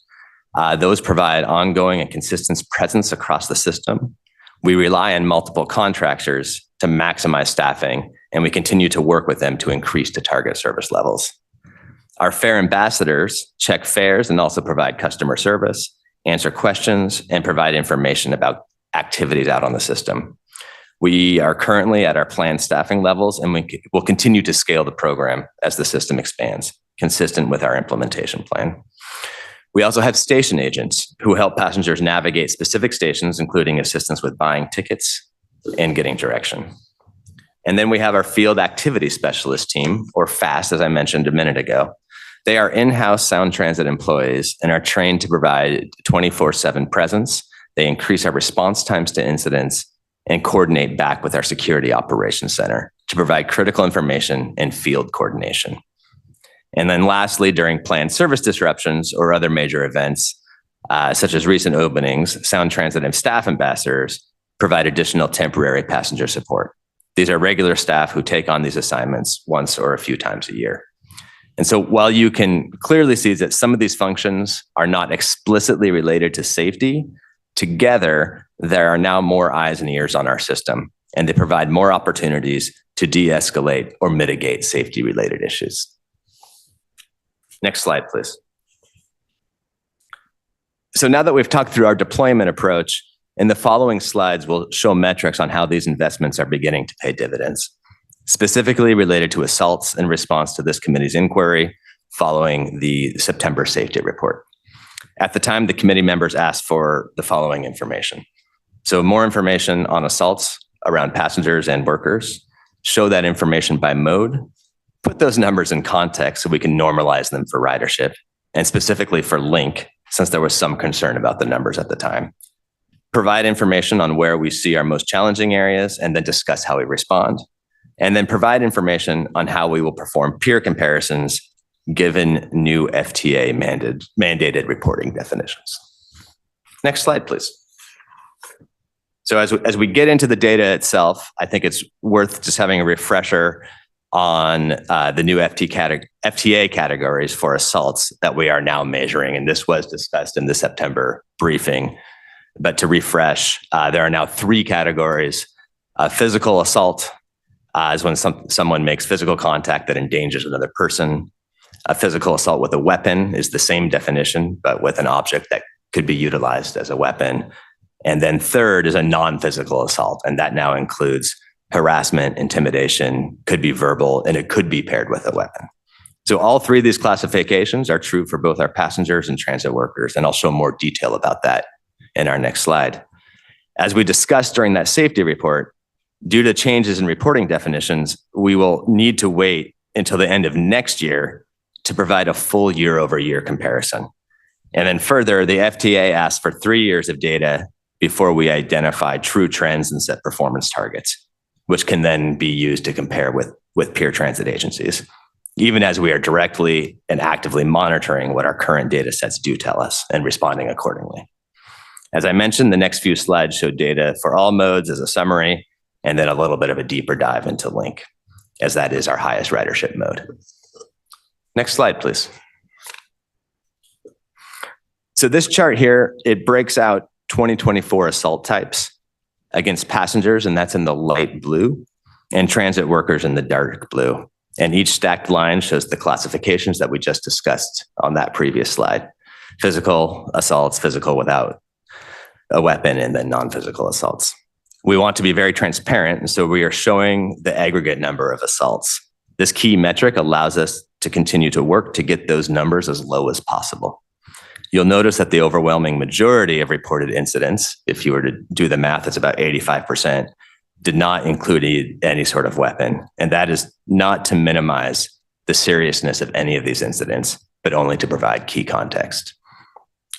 Those provide ongoing and consistent presence across the system. We rely on multiple contractors to maximize staffing, and we continue to work with them to increase the target service levels. Our fare ambassadors check fares and also provide customer service, answer questions, and provide information about activities out on the system. We are currently at our planned staffing levels, and we will continue to scale the program as the system expands, consistent with our implementation plan. We also have station agents who help passengers navigate specific stations, including assistance with buying tickets and getting direction. And then we have our Field Activity Specialist team, or FAST, as I mentioned a minute ago. They are in-house Sound Transit employees and are trained to provide 24/7 presence. They increase our response times to incidents and coordinate back with our Security Operations Center to provide critical information and field coordination. And then lastly, during planned service disruptions or other major events, such as recent openings, Sound Transit and staff ambassadors provide additional temporary passenger support. These are regular staff who take on these assignments once or a few times a year. And so while you can clearly see that some of these functions are not explicitly related to safety, together, there are now more eyes and ears on our system, and they provide more opportunities to de-escalate or mitigate safety-related issues. Next slide, please. So now that we've talked through our deployment approach, in the following slides, we'll show metrics on how these investments are beginning to pay dividends, specifically related to assaults in response to this committee's inquiry following the September safety report. At the time, the committee members asked for the following information. So more information on assaults around passengers and workers, show that information by mode, put those numbers in context so we can normalize them for ridership, and specifically for link, since there was some concern about the numbers at the time. Provide information on where we see our most challenging areas, and then discuss how we respond. And then provide information on how we will perform peer comparisons given new FTA mandated reporting definitions. Next slide, please. So as we get into the data itself, I think it's worth just having a refresher on the new FTA categories for assaults that we are now measuring. And this was discussed in the September briefing. But to refresh, there are now 3 categories. Physical assault is when someone makes physical contact that endangers another person. A physical assault with a weapon is the same definition, but with an object that could be utilized as a weapon. And then third is a non-physical assault, and that now includes harassment, intimidation, could be verbal, and it could be paired with a weapon. So all 3 of these classifications are true for both our passengers and transit workers, and I'll show more detail about that in our next slide. As we discussed during that safety report, due to changes in reporting definitions, we will need to wait until the end of next year to provide a full year-over-year comparison. And then further, the FTA asks for 3 years of data before we identify true trends and set performance targets, which can then be used to compare with peer transit agencies. even as we are directly and actively monitoring what our current data sets do tell us and responding accordingly. As I mentioned, the next few slides show data for all modes as a summary, and then a little bit of a deeper dive into Link, as that is our highest ridership mode. Next slide, please. So this chart here, it breaks out 2024 assault types against passengers, and that's in the light blue, and transit workers in the dark blue. And each stacked line shows the classifications that we just discussed on that previous slide. Physical assaults, physical without a weapon, and then non-physical assaults. We want to be very transparent, and so we are showing the aggregate number of assaults. This key metric allows us to continue to work to get those numbers as low as possible. You'll notice that the overwhelming majority of reported incidents, if you were to do the math, it's about 85%, did not include any sort of weapon. And that is not to minimize the seriousness of any of these incidents, but only to provide key context.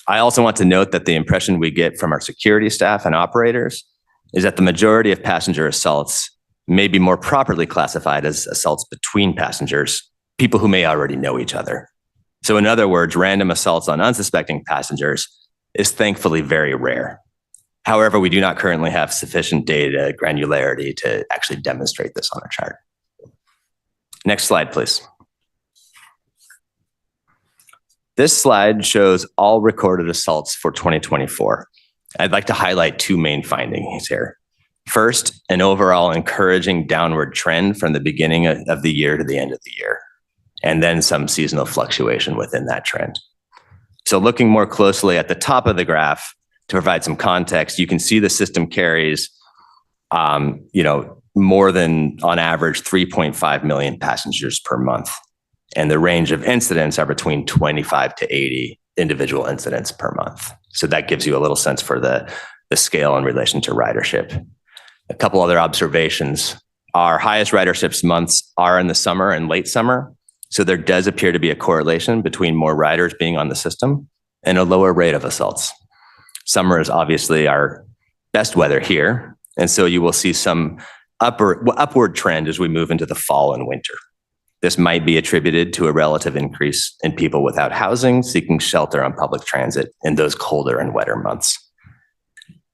I also want to note that the impression we get from our security staff and operators is that the majority of passenger assaults may be more properly classified as assaults between passengers, people who may already know each other. So in other words, random assaults on unsuspecting passengers is thankfully very rare. However, we do not currently have sufficient data granularity to actually demonstrate this on a chart. Next slide, please. This slide shows all recorded assaults for 2024. I'd like to highlight two main findings here. First, an overall encouraging downward trend from the beginning of the year to the end of the year, and then some seasonal fluctuation within that trend. So looking more closely at the top of the graph, to provide some context, you can see the system carries, more than on average 3.5 million passengers per month. And the range of incidents are between 25 to 80 individual incidents per month. So that gives you a little sense for the scale in relation to ridership. A couple other observations. Our highest ridership months are in the summer and late summer. So there does appear to be a correlation between more riders being on the system and a lower rate of assaults. Summer is obviously our best weather here, and so you will see some upward trend as we move into the fall and winter. This might be attributed to a relative increase in people without housing seeking shelter on public transit in those colder and wetter months.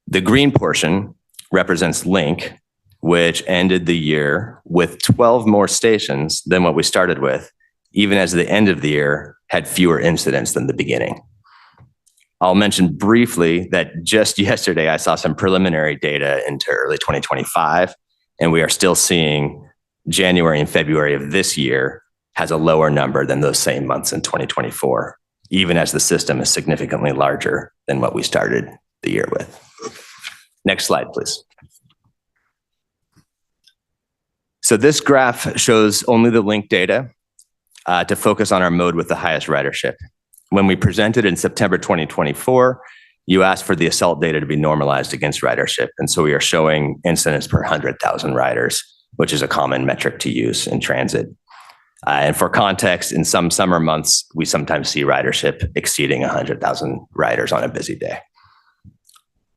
The green portion represents Link, which ended the year with 12 more stations than what we started with, even as the end of the year had fewer incidents than the beginning. I'll mention briefly that just yesterday, I saw some preliminary data into early 2025, and we are still seeing January and February of this year has a lower number than those same months in 2024, even as the system is significantly larger than what we started the year with. Next slide, please. So this graph shows only the Link data to focus on our mode with the highest ridership. When we presented in September 2024, you asked for the assault data to be normalized against ridership. And so we are showing incidents per 100,000 riders, which is a common metric to use in transit. And for context, in some summer months, we sometimes see ridership exceeding 100,000 riders on a busy day.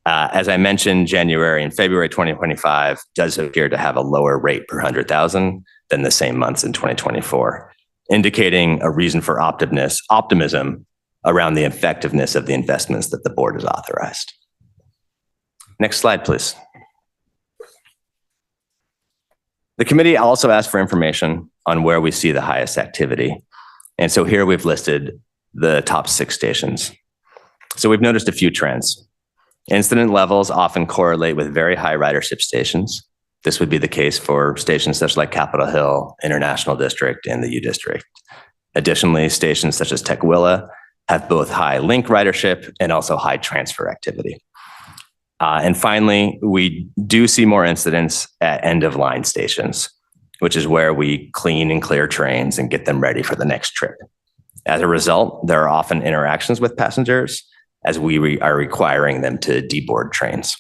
As I mentioned, January and February 2025 does appear to have a lower rate per 100,000 than the same months in 2024, indicating a reason for optimism around the effectiveness of the investments that the board has authorized. Next slide, please. The committee also asked for information on where we see the highest activity. And so here we've listed the top 6 stations. So we've noticed a few trends. Incident levels often correlate with very high ridership stations. This would be the case for stations such like Capitol Hill, International District, and the U District. Additionally, stations such as Tukwila have both high Link ridership and also high transfer activity. And finally, we do see more incidents at end-of-line stations, which is where we clean and clear trains and get them ready for the next trip. As a result, there are often interactions with passengers as we are requiring them to deboard trains.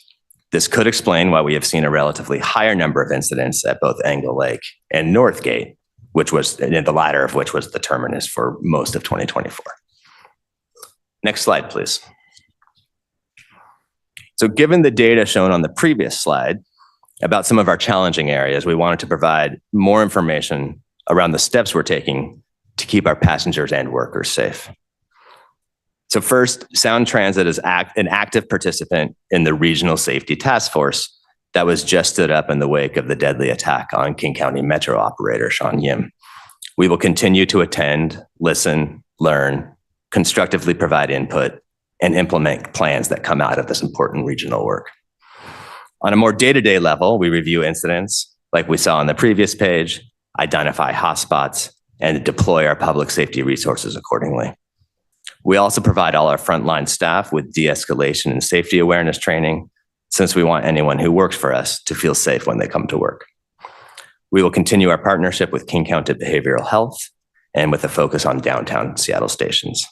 This could explain why we have seen a relatively higher number of incidents at both Angle Lake and Northgate, which was, the latter of which was the terminus for most of 2024. Next slide, please. So given the data shown on the previous slide about some of our challenging areas, we wanted to provide more information around the steps we're taking to keep our passengers and workers safe. So first, Sound Transit is an active participant in the Regional Safety Task Force that was just stood up in the wake of the deadly attack on King County Metro operator Sean Yim. We will continue to attend, listen, learn, constructively provide input, and implement plans that come out of this important regional work. On a more day-to-day level, we review incidents like we saw on the previous page, identify hotspots, and deploy our public safety resources accordingly. We also provide all our frontline staff with de-escalation and safety awareness training, since we want anyone who works for us to feel safe when they come to work. We will continue our partnership with King County Behavioral Health and with a focus on downtown Seattle stations.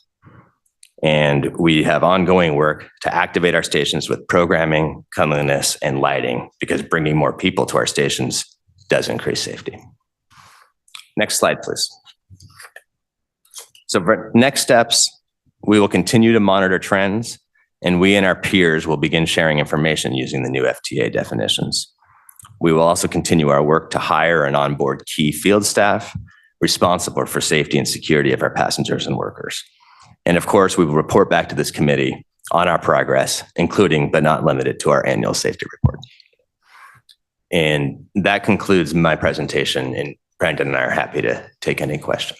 And we have ongoing work to activate our stations with programming, cleanliness, and lighting, because bringing more people to our stations does increase safety. Next slide, please. So for next steps, we will continue to monitor trends, and we and our peers will begin sharing information using the new FTA definitions. We will also continue our work to hire and onboard key field staff responsible for safety and security of our passengers and workers. And of course, we will report back to this committee on our progress, including but not limited to our annual safety report. And that concludes my presentation, and Brandon and I are happy to take any questions.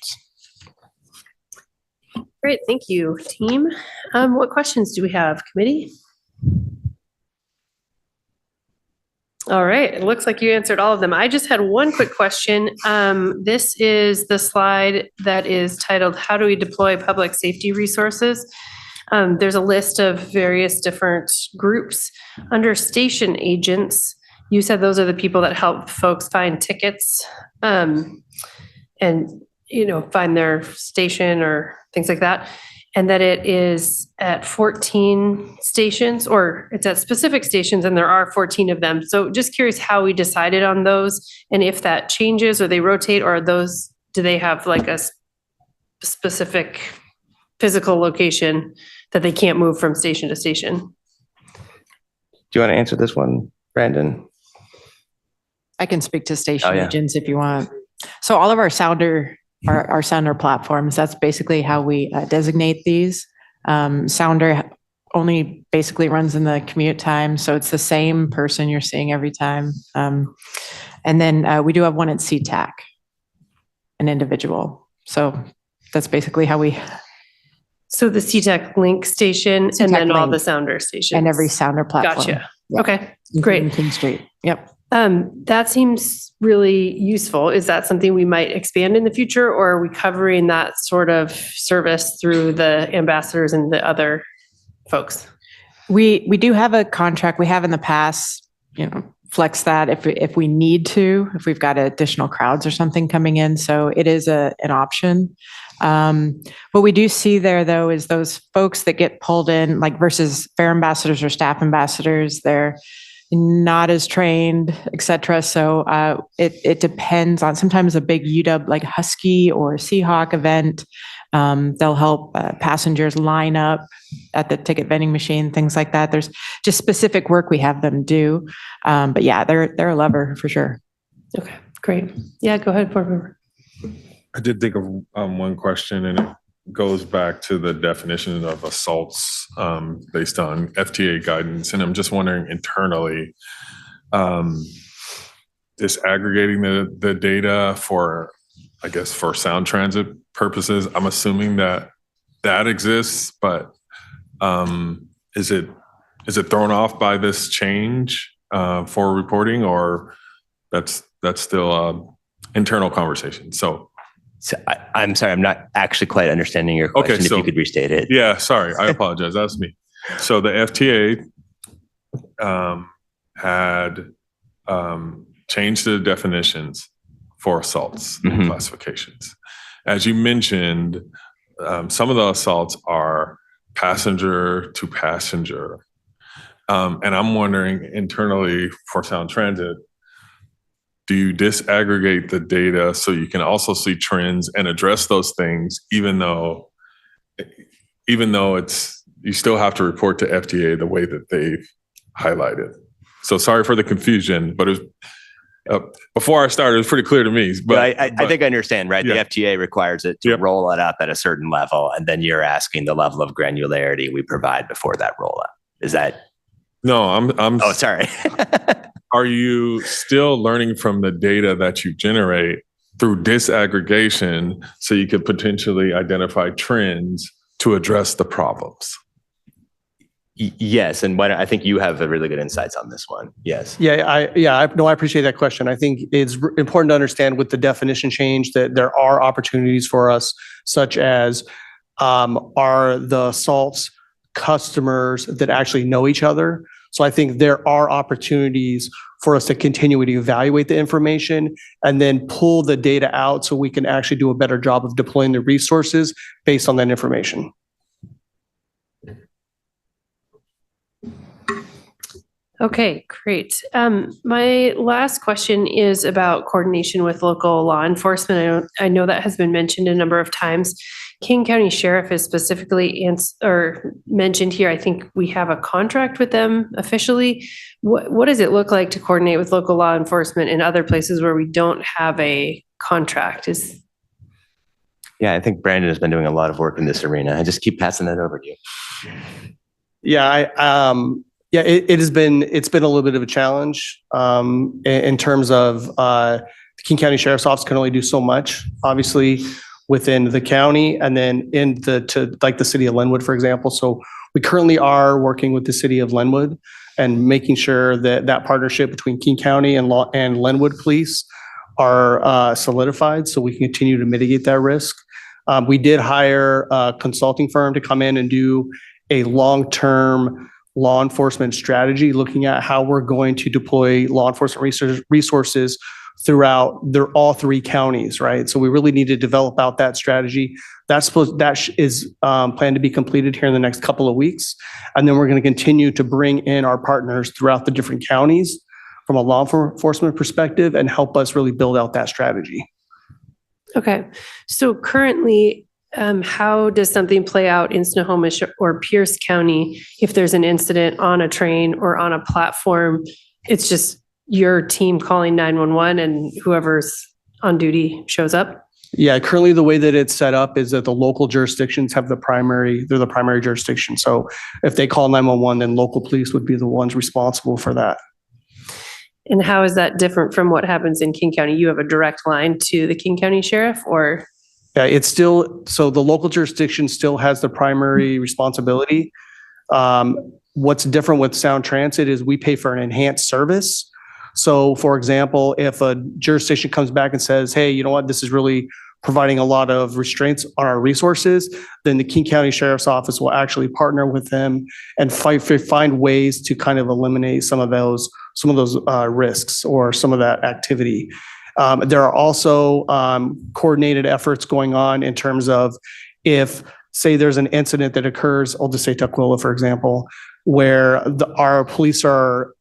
Great, thank you, team. What questions do we have, committee? All right, it looks like you answered all of them. I just had one quick question. This is the slide that is titled, "How do we deploy public safety resources?" There's a list of various different groups. Under station agents, you said those are the people that help folks find tickets and, find their station or things like that. And that it is at 14 stations, or it's at specific stations, and there are 14 of them. So just curious how we decided on those, and if that changes or they rotate, or do they have like a specific physical location that they can't move from station to station? Do you want to answer this one, Brandon? I can speak to station Oh, yeah. agents if you want. So all of our sounder platforms, that's basically how we designate these. Sounder only basically runs in the commute time, so it's the same person you're seeing every time. And then we do have one at SeaTac, an individual. So that's basically how we. So the SeaTac Link station, and SeaTac then all Link. the sounder stations. And every sounder platform. Gotcha. Yeah. Okay, great. King Street. Yep. That seems really useful. Is that something we might expand in the future, or are we covering that sort of service through the ambassadors and the other folks? We do have a contract. We have in the past, flex that if we need to, if we've got additional crowds or something coming in. So it is an option. What we do see there, though, is those folks that get pulled in, like versus fare ambassadors or staff ambassadors, they're not as trained, et cetera. So it depends on sometimes a big UW like Husky or Seahawk event. They'll help passengers line up at the ticket vending machine, things like that. There's just specific work we have them do. But yeah, they're a lever for sure. Okay, great. Yeah, go ahead, board member. I did think of one question, and it goes back to the definition of assaults based on FTA guidance. And I'm just wondering internally, disaggregating the data for Sound Transit purposes, I'm assuming that exists, but is it thrown off by this change for reporting, or that's still internal conversation? So I'm sorry, I'm not actually quite understanding your question. Okay, so, if you could restate it. Yeah, sorry, I apologize. That's me. So the FTA had changed the definitions for assaults and classifications. As you mentioned, some of the assaults are passenger to passenger. And I'm wondering internally for Sound Transit, do you disaggregate the data so you can also see trends and address those things, even though you still have to report to FTA the way that they've highlighted? So sorry for the confusion, but Before I started, it was pretty clear to me, But but I think I understand, right? The Yeah. FTA requires it to Yep. roll it up at a certain level, and then you're asking the level of granularity we provide before that roll up. Is that? no, I'm, Oh, sorry. are you still learning from the data that you generate through disaggregation so you could potentially identify trends to address the problems? Yes, and I think you have a really good insights on this one. Yes. I appreciate that question. I think it's important to understand with the definition change that there are opportunities for us, such as are the salts customers that actually know each other. So I think there are opportunities for us to continue to evaluate the information and then pull the data out so we can actually do a better job of deploying the resources based on that information. Okay, great. My last question is about coordination with local law enforcement. I know that has been mentioned a number of times. King County Sheriff is specifically mentioned here. I think we have a contract with them officially. What does it look like to coordinate with local law enforcement in other places where we don't have a contract? Yeah, I think Brandon has been doing a lot of work in this arena. I just keep passing that over to you. It's been a little bit of a challenge in terms of the King County Sheriff's Office can only do so much, obviously, within the county and then to the city of Lenwood, for example. So we currently are working with the city of Lenwood and making sure that that partnership between King County and Lenwood Police are solidified so we can continue to mitigate that risk. We did hire a consulting firm to come in and do a long-term law enforcement strategy, looking at how we're going to deploy law enforcement resources throughout all three counties, right? So we really need to develop out that strategy. That is planned to be completed here in the next couple of weeks. And then we're going to continue to bring in our partners throughout the different counties from a law enforcement perspective and help us really build out that strategy. Okay, so currently, how does something play out in Snohomish or Pierce County if there's an incident on a train or on a platform? It's just your team calling 911 and whoever's on duty shows up? Yeah, currently the way that it's set up is that the local jurisdictions have they're the primary jurisdiction. So if they call 911, then local police would be the ones responsible for that. And how is that different from what happens in King County? You have a direct line to the King County Sheriff, or? Yeah, so the local jurisdiction still has the primary responsibility. What's different with Sound Transit is we pay for an enhanced service. So for example, if a jurisdiction comes back and says, hey, you know what, this is really providing a lot of restraints on our resources, then the King County Sheriff's Office will actually partner with them and find ways to kind of eliminate some of those risks or some of that activity. There are also coordinated efforts going on in terms of if, say, there's an incident that occurs, I'll just say Tukwila, for example, where our police are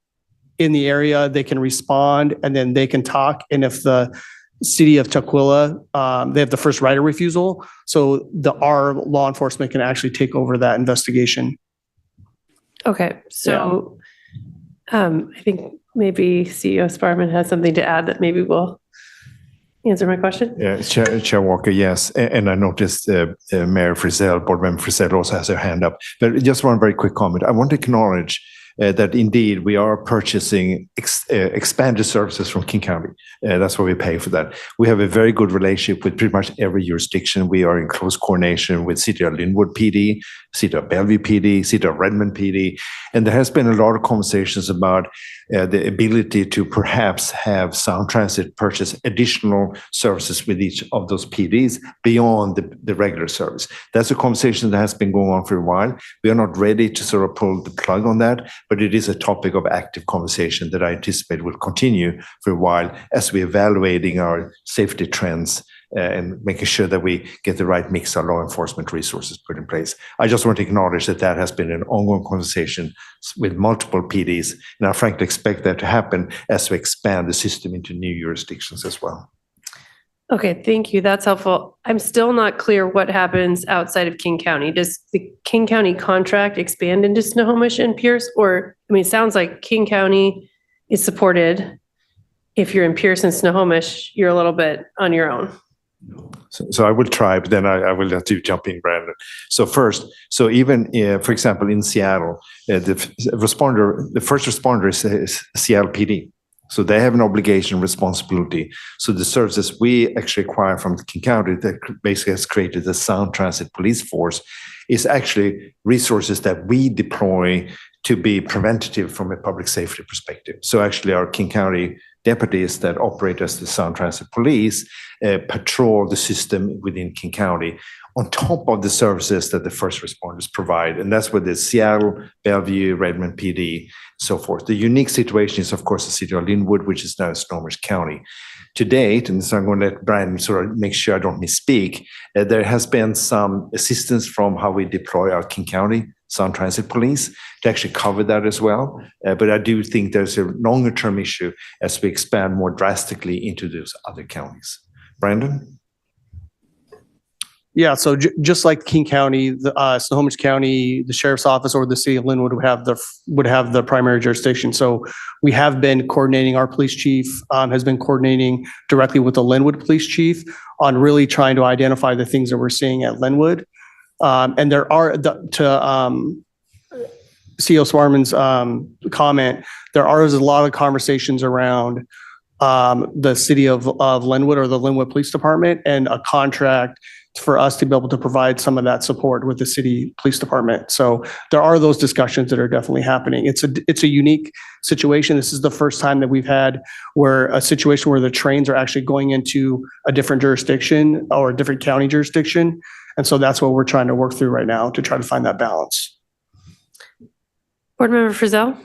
in the area, they can respond and then they can talk. And if the city of Tukwila, they have the first right of refusal, so our law enforcement can actually take over that investigation. Okay, so I think maybe CEO Sparman has something to add that maybe will answer my question. Yeah, Chair Walker, yes. And I noticed Mayor Frizzell, Board Member Frizzell also has her hand up. But just one very quick comment. I want to acknowledge that indeed we are purchasing expanded services from King County. That's why we pay for that. We have a very good relationship with pretty much every jurisdiction. We are in close coordination with City of Linwood PD, City of Bellevue PD, City of Redmond PD. And there has been a lot of conversations about the ability to perhaps have Sound Transit purchase additional services with each of those PDs beyond the regular service. That's a conversation that has been going on for a while. We are not ready to sort of pull the plug on that, but it is a topic of active conversation that I anticipate will continue for a while as we're evaluating our safety trends and making sure that we get the right mix of law enforcement resources put in place. I just want to acknowledge that that has been an ongoing conversation with multiple PDs, and I frankly expect that to happen as we expand the system into new jurisdictions as well. Okay, thank you. That's helpful. I'm still not clear what happens outside of King County. Does the King County contract expand into Snohomish and Pierce? Or, I mean, it sounds like King County is supported If you're in Pearson, Snohomish, you're a little bit on your own. So I will try, but then I will let you jump in, Brandon. So first, so even for example, in Seattle, the first responder is Seattle PD. So they have an obligation, responsibility. So the services we actually acquire from King County that basically has created the Sound Transit Police Force is actually resources that we deploy to be preventative from a public safety perspective. So actually our King County deputies that operate as the Sound Transit Police patrol the system within King County on top of the services that the first responders provide. And that's where the Seattle, Bellevue, Redmond PD, so forth. The unique situation is, of course, the city of Linwood, which is now Snohomish County. To date, and so I'm going to let Brian sort of make sure I don't misspeak, there has been some assistance from how we deploy our King County Sound Transit Police to actually cover that as well. But I do think there's a longer term issue as we expand more drastically into those other counties. Brandon? Yeah, so just like King County, the Snohomish County, the Sheriff's Office, or the City of Linwood would have the primary jurisdiction. So we have been coordinating. Our police chief has been coordinating directly with the Linwood Police Chief on really trying to identify the things that we're seeing at Linwood. And there are CEO Swarman's comment. There's a lot of conversations around the city of Linwood or the Linwood Police Department and a contract for us to be able to provide some of that support with the city police department. So there are those discussions that are definitely happening. It's a unique situation. This is the first time that we've had a situation where the trains are actually going into a different jurisdiction or a different county jurisdiction. And so that's what we're trying to work through right now to try to find that balance. Board Member Frizzell?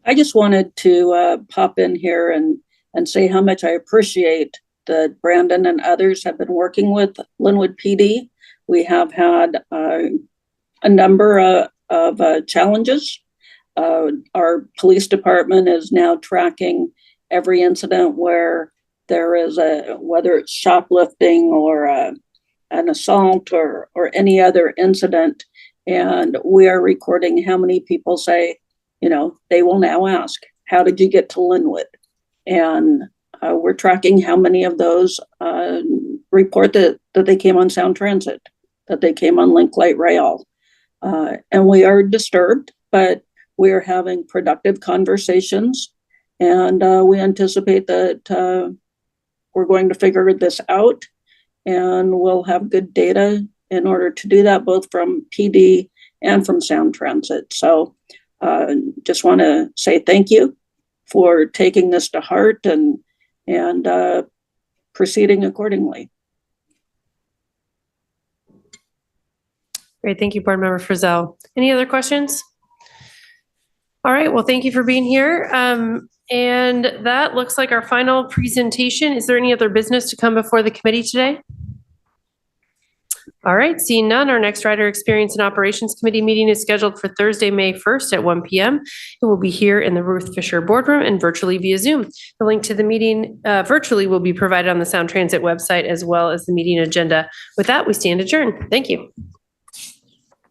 I just wanted to pop in here and say how much I appreciate that Brandon and others have been working with Linwood PD. We have had a number of challenges. Our police department is now tracking every incident where there is whether it's shoplifting or an assault or any other incident. And we are recording how many people say, they will now ask, how did you get to Linwood? And we're tracking how many of those report that they came on Sound Transit, that they came on Link Light Rail. And we are disturbed, but we are having productive conversations. And we anticipate that we're going to figure this out. And we'll have good data in order to do that, both from PD and from Sound Transit. So just want to say thank you for taking this to heart and proceeding accordingly. Great. Thank you, Board Member Frizzell. Any other questions? All right. Well, thank you for being here. And that looks like our final presentation. Is there any other business to come before the committee today? All right, seeing none, our next Rider Experience and Operations Committee meeting is scheduled for Thursday, May 1st at 1 p.m. It will be here in the Ruth Fisher Boardroom and virtually via Zoom. The link to the meeting virtually will be provided on the Sound Transit website as well as the meeting agenda. With that, we stand adjourned. Thank you.